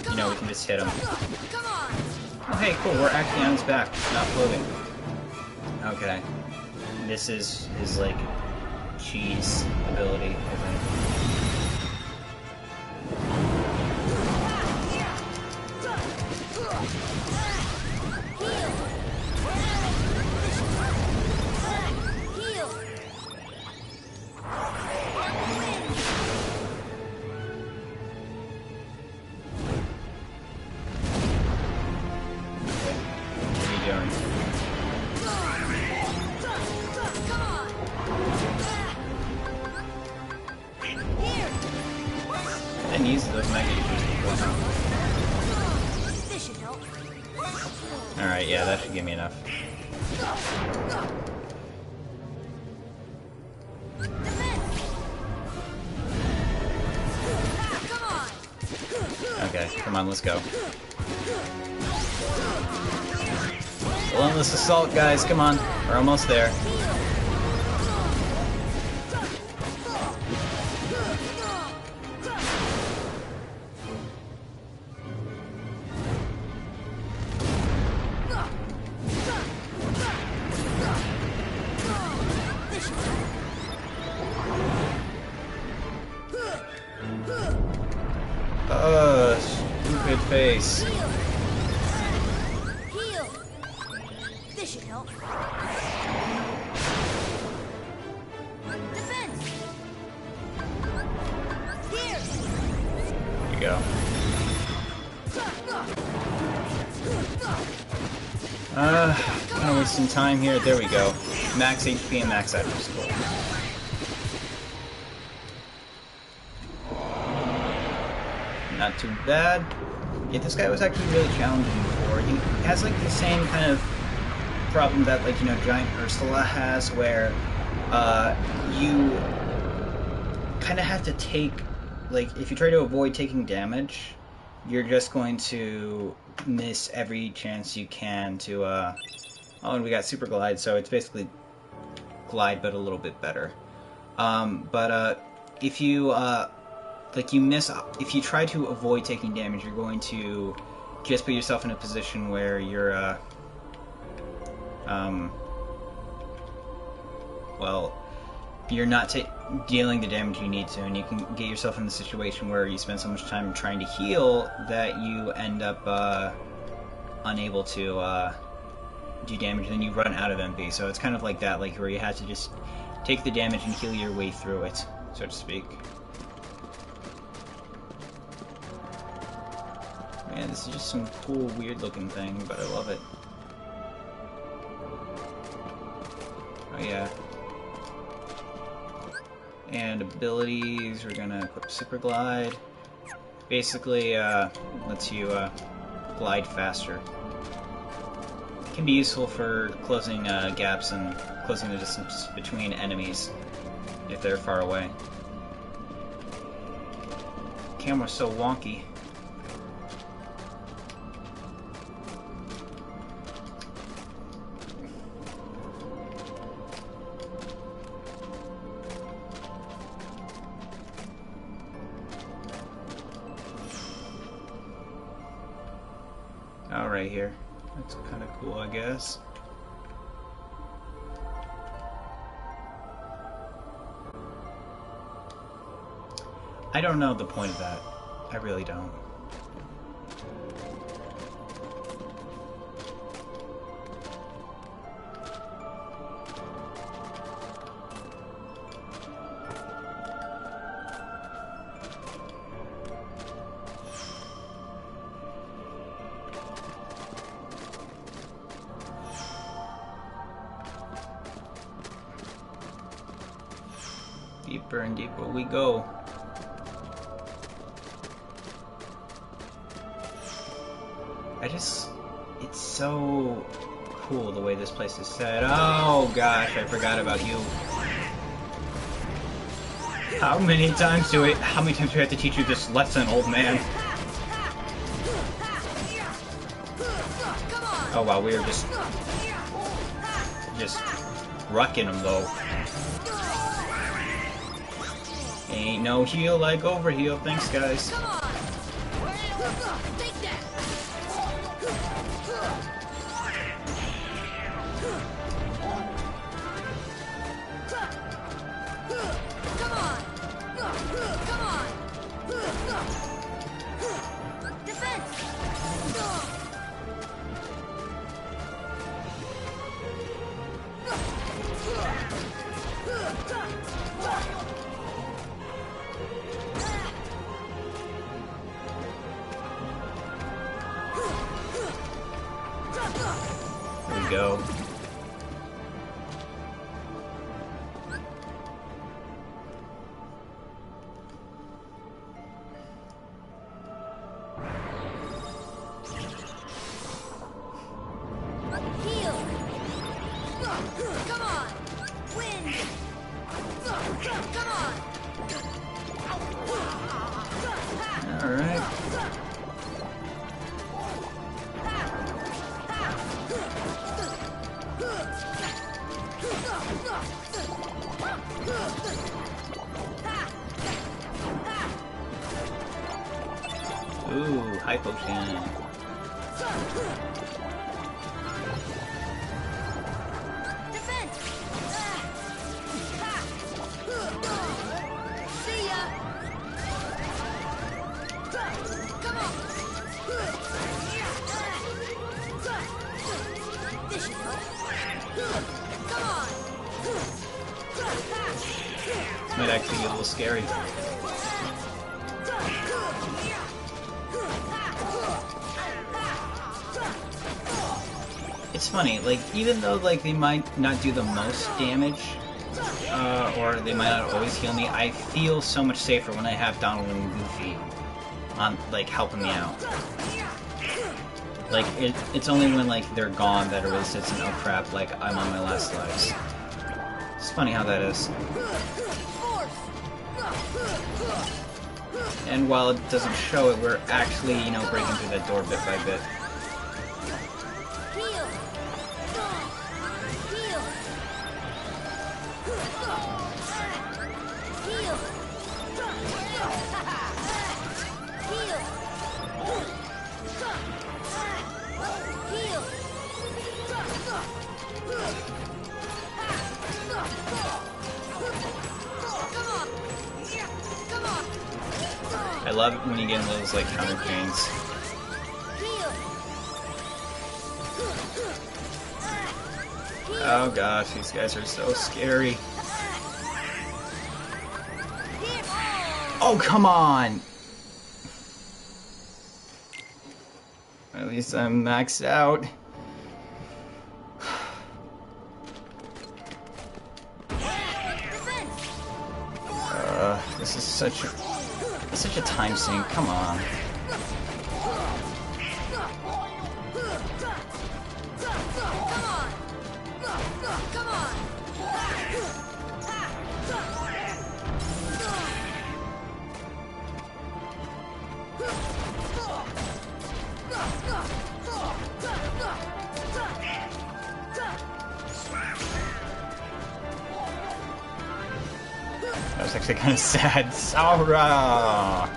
Speaker 1: you know, we can just hit him. Oh hey, cool, we're actually on his back, not floating. Okay. This is his like cheese ability, I think. Alright, yeah, that should give me enough. Okay, come on, let's go. Relentless assault, guys, come on. We're almost there. Stupid face.
Speaker 4: Heal. This should help. Defense. Here.
Speaker 1: There you go. Kind of wasting time here. There we go. Max HP and max item score. Not too bad. Yeah, this guy was actually really challenging before. He has like the same kind of problem that like, you know, Giant Ursula has, where you kind of have to take, like, if you try to avoid taking damage, you're just going to miss every chance you can to oh, and we got Super Glide, so it's basically Glide but a little bit better. If you like you miss, if you try to avoid taking damage, you're going to just put yourself in a position where you're, well, you're not dealing the damage you need to, and you can get yourself in the situation where you spend so much time trying to heal that you end up unable to do damage, and then you run out of MP. So it's kind of like that, like where you have to just take the damage and heal your way through it, so to speak. Man, this is just some cool, weird-looking thing, but I love it. Oh yeah. And abilities, we're gonna equip Super Glide. Basically, lets you glide faster. It can be useful for closing gaps and closing the distance between enemies if they're far away. The camera's so wonky. Right here. That's kind of cool, I guess. I don't know the point of that. I really don't. Deeper and deeper we go. It's so cool the way this place is set. Oh gosh, I forgot about you. How many times do we have to teach you this lesson, old man? Oh wow, we are just wrecking him though. Ain't no heal like overheal. Thanks, guys. There we go. Alright. Ooh, high potion. This might actually be a little scary. It's funny, like, even though, like, they might not do the most damage, or they might not always heal me, I feel so much safer when I have Donald and Goofy on, like, helping me out. Like, it's only when, like, they're gone that it really sits in, oh crap, like, I'm on my last lives. It's funny how that is. And while it doesn't show it, we're actually, you know, breaking through that door bit by bit. I love it when you get in those, like, counter chains. Oh gosh, these guys are so scary. Oh, come on! At least I'm maxed out. This is such a time sink. Come on. That was actually kind of sad. Sora!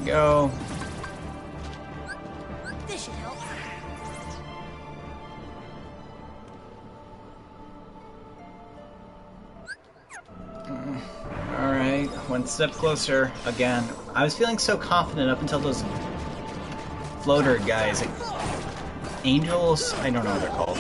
Speaker 1: Go.
Speaker 4: This should help.
Speaker 1: Alright, one step closer again. I was feeling so confident up until those floater guys. Like, angels? I don't know what they're called.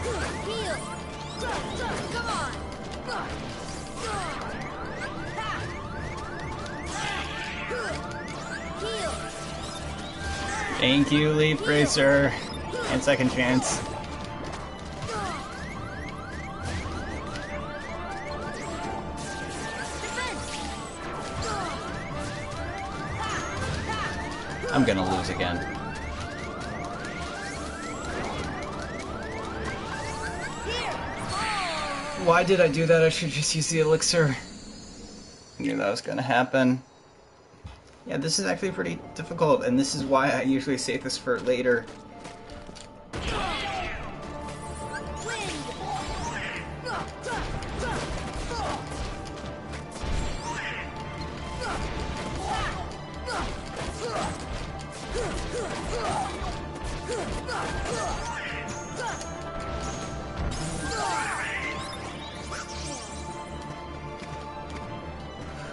Speaker 4: Heal. Come on. Heal.
Speaker 1: Thank you, Leaf Racer. And second chance. I'm gonna lose again. Why did I do that? I should just use the elixir. I knew that was gonna happen. Yeah, this is actually pretty difficult, and this is why I usually save this for later.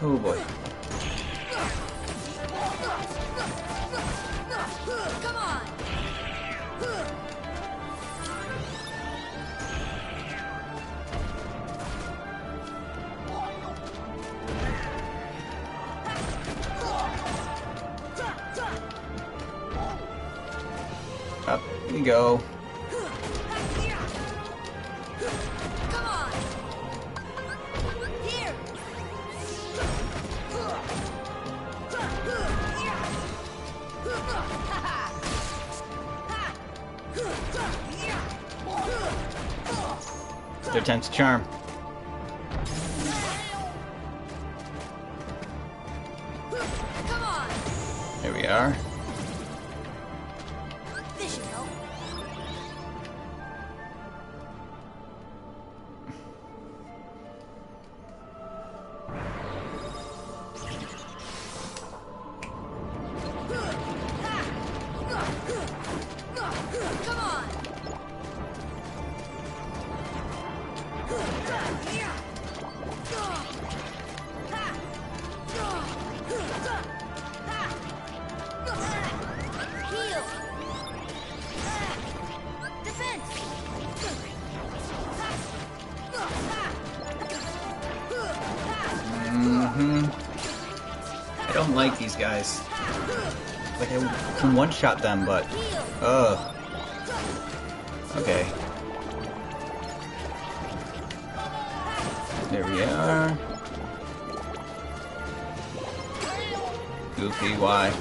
Speaker 1: Oh boy.
Speaker 4: Come on.
Speaker 1: Up we go.
Speaker 4: Come on. Here.
Speaker 1: Third time's a charm.
Speaker 4: Come on.
Speaker 1: There we are.
Speaker 4: This should help. Come on. Heal. Defense.
Speaker 1: I don't like these guys. Like, I can one-shot them, but... Ugh. Okay. There we are. Goofy, why?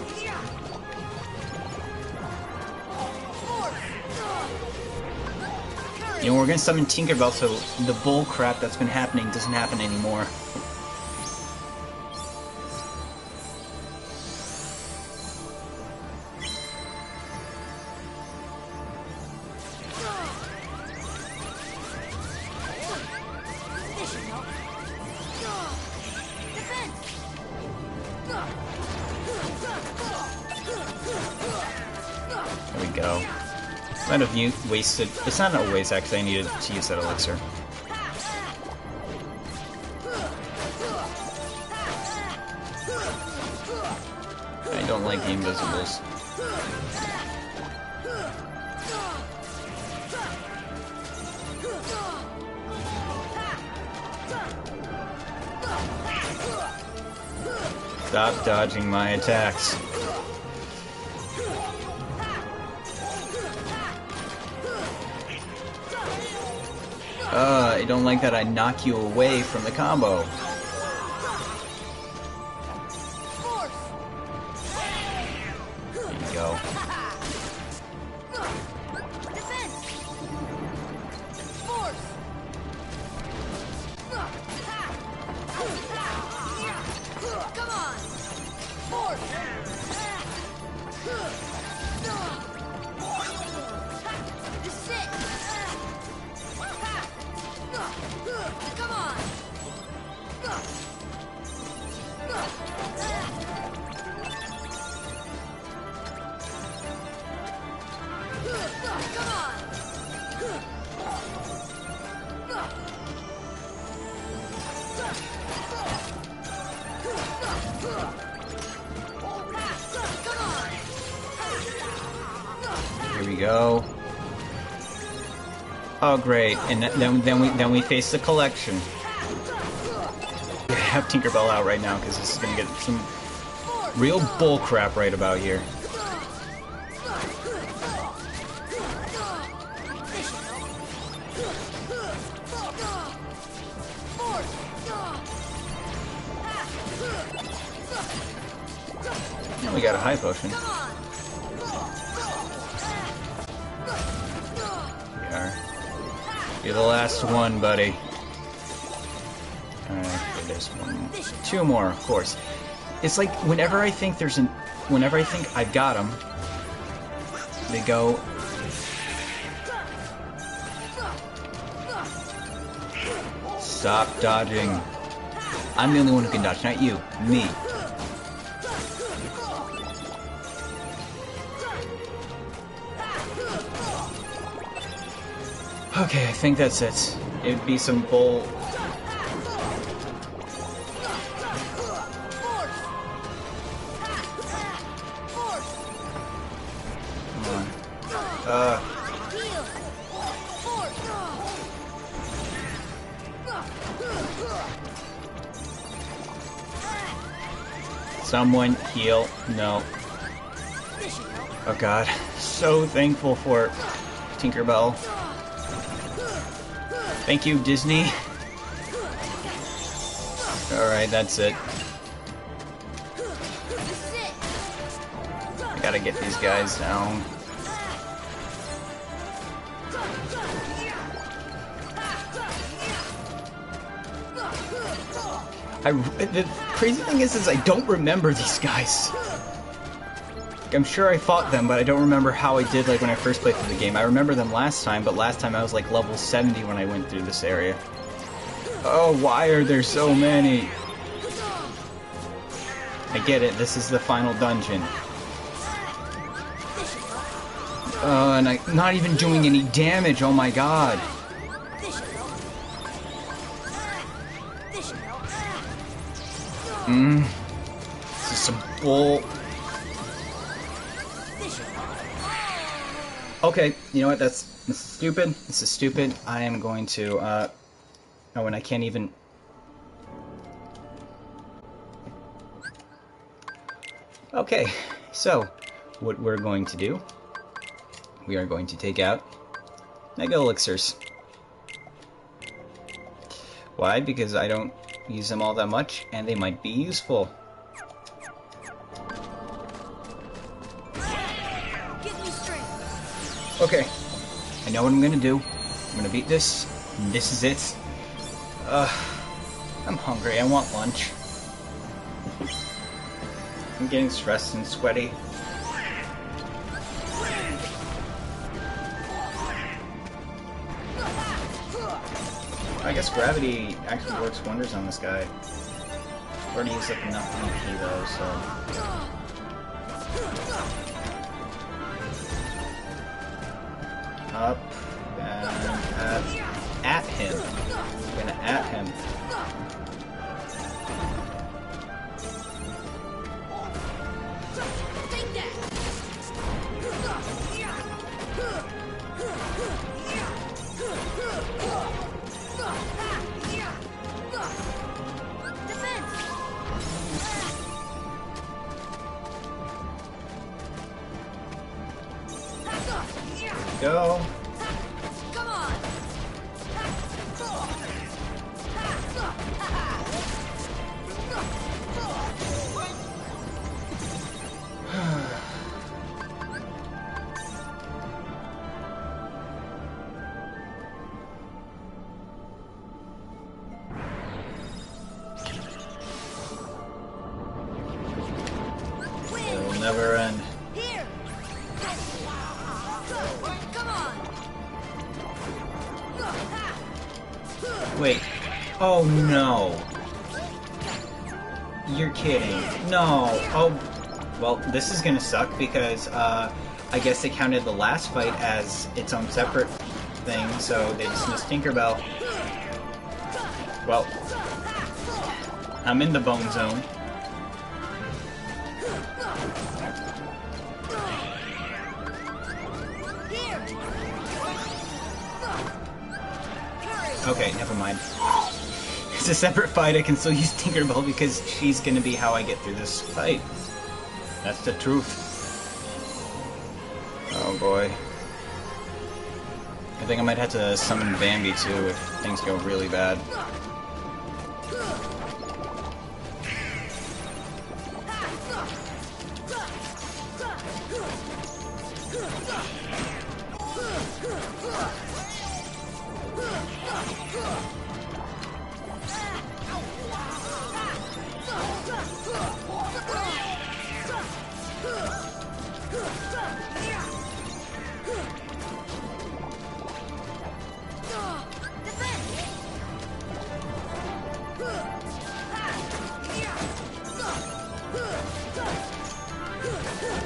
Speaker 1: You know, we're gonna summon Tinkerbell so the bull crap that's been happening doesn't happen anymore.
Speaker 4: This should help. Defense.
Speaker 1: There we go. Might have wasted. It's not a waste, actually. I needed to use that elixir. I don't like the invisibles. Stop dodging my attacks. I don't like that I knock you away from the combo. There you go.
Speaker 4: Come on. Force. This is it. Come on. Come on.
Speaker 1: Here we go. Oh great, and then we face the collection. I have Tinkerbell out right now because this is gonna get some real bull crap right about here. We got a high potion. We are. You're the last one, buddy. Alright, there's one. Two more, of course. It's like whenever I think I've got them, they go. Stop dodging. I'm the only one who can dodge, not you. Me. Okay, I think that's it. It'd be some bull. Come on. Someone heal. No. Oh god. So thankful for Tinkerbell. Thank you, Disney. Alright, that's it. I gotta get these guys down. The crazy thing is I don't remember these guys. I'm sure I fought them, but I don't remember how I did like when I first played through the game. I remember them last time, but last time I was like level 70 when I went through this area. Oh, why are there so many? I get it, this is the final dungeon. And I'm not even doing any damage, oh my god. This is some bull. Okay, you know what, this is stupid. This is stupid. I am going to, oh, and I can't even... Okay, so, what we're going to do, we are going to take out Mega Elixirs. Why? Because I don't use them all that much, and they might be useful. Okay, I know what I'm gonna do. I'm gonna beat this, and this is it. I'm hungry, I want lunch. I'm getting stressed and sweaty. I guess gravity actually works wonders on this guy. I've already used up enough MP though, so... Up and at him. I'm gonna at him. Go.
Speaker 4: Come on.
Speaker 1: It'll never end.
Speaker 4: Here. Come on.
Speaker 1: Wait. Oh no. You're kidding. No. Oh. Well, this is gonna suck because I guess they counted the last fight as its own separate thing, so they dismissed Tinkerbell. Well, I'm in the bone zone. Okay, never mind. It's a separate fight. I can still use Tinkerbell because she's gonna be how I get through this fight. That's the truth. Oh boy. I think I might have to summon Bambi too if things go really bad.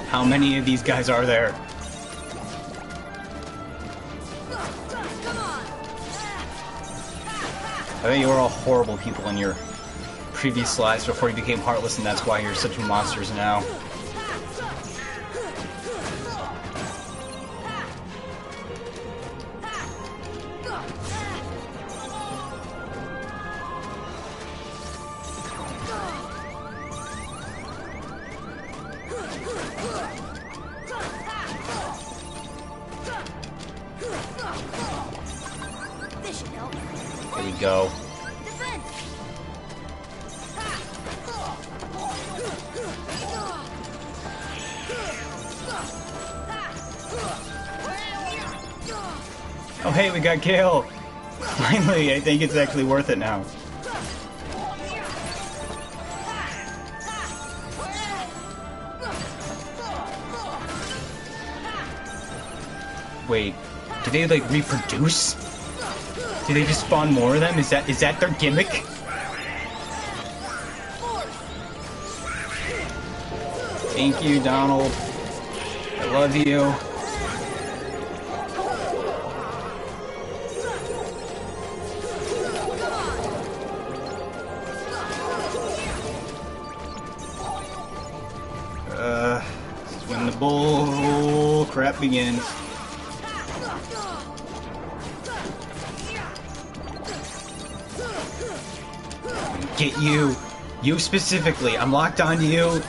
Speaker 1: How many of these guys are there? I bet you were all horrible people in your previous lives before you became heartless, and that's why you're such monsters now. Here we go. Oh hey, we got Gale! Finally, I think it's actually worth it now. Wait, do they like reproduce? Do they just spawn more of them? Is that their gimmick? Thank you, Donald. I love you. This is when the bull crap begins. Get you. You specifically. I'm locked onto you.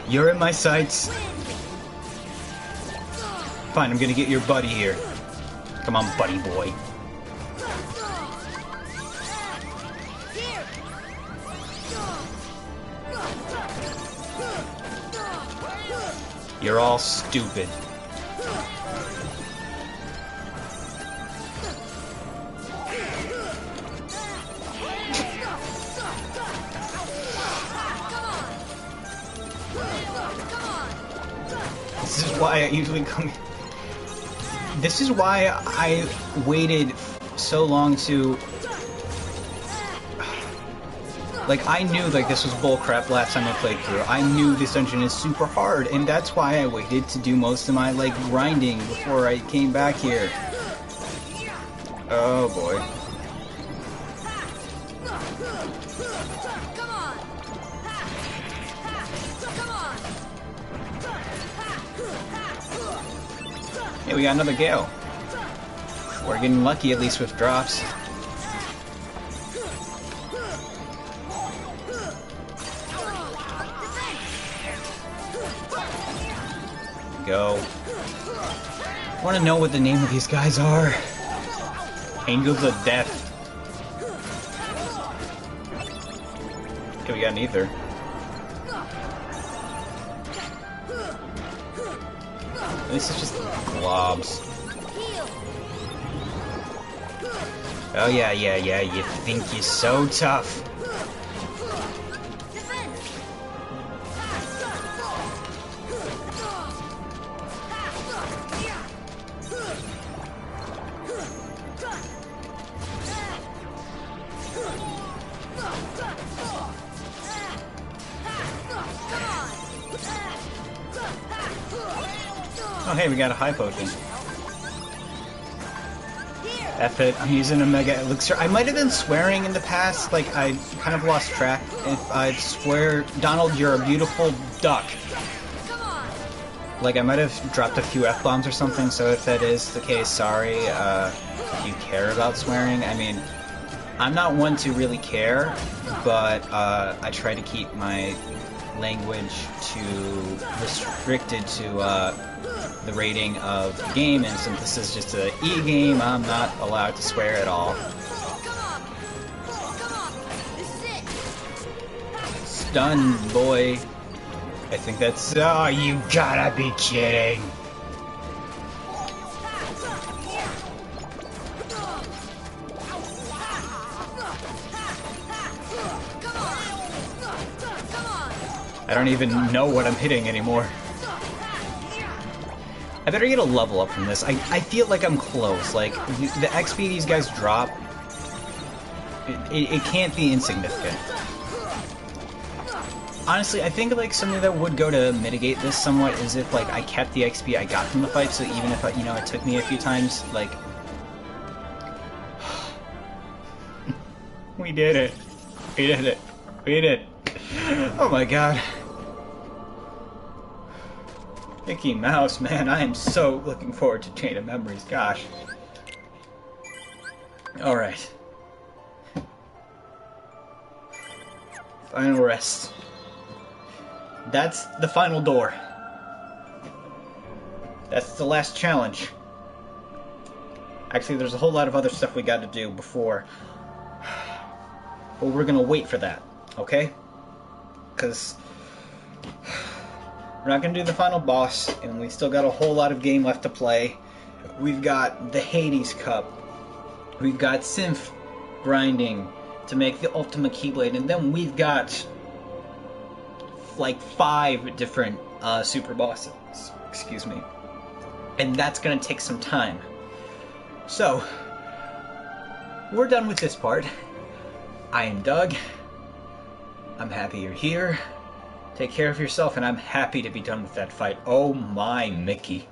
Speaker 1: You're in my sights. Fine, I'm gonna get your buddy here. Come on, buddy boy. You're all stupid. This is why I usually come. This is why I waited so long to. Like, I knew like this was bullcrap last time I played through. I knew this dungeon is super hard, and that's why I waited to do most of my like grinding before I came back here. Oh boy. Hey, we got another Gale. We're getting lucky at least with drops. Go. I want to know what the name of these guys are. Angels of Death. Okay, we got an ether. This is just globs. Oh yeah, you think you're so tough. Oh hey, we got a high potion. F it, I'm using a mega elixir. I might have been swearing in the past, like I kind of lost track. If I swear, Donald, you're a beautiful duck. Like I might have dropped a few F-bombs or something, so if that is the case, sorry. If you care about swearing, I mean, I'm not one to really care, but I try to keep my language restricted to the rating of the game, and since this is just an E game, I'm not allowed to swear at all. Stun, boy. I think that's... Oh, you gotta be kidding! I don't even know what I'm hitting anymore. I better get a level up from this. I feel like I'm close. Like, the XP these guys drop, it can't be insignificant. Honestly, I think like something that would go to mitigate this somewhat is if like I kept the XP I got from the fight, so even if you know, it took me a few times, like... We did it. We did it. We did it. Oh my god. Mickey Mouse, man, I am so looking forward to Chain of Memories, gosh. Alright. Final rest. That's the final door. That's the last challenge. Actually, there's a whole lot of other stuff we gotta do before. But we're gonna wait for that, okay? Because we're not gonna do the final boss, and we still got a whole lot of game left to play. We've got the Hades Cup. We've got synth grinding to make the ultimate Keyblade, and then we've got like 5 different super bosses. Excuse me. And that's gonna take some time. So, we're done with this part. I am Doug. I'm happy you're here. Take care of yourself, and I'm happy to be done with that fight. Oh my Mickey.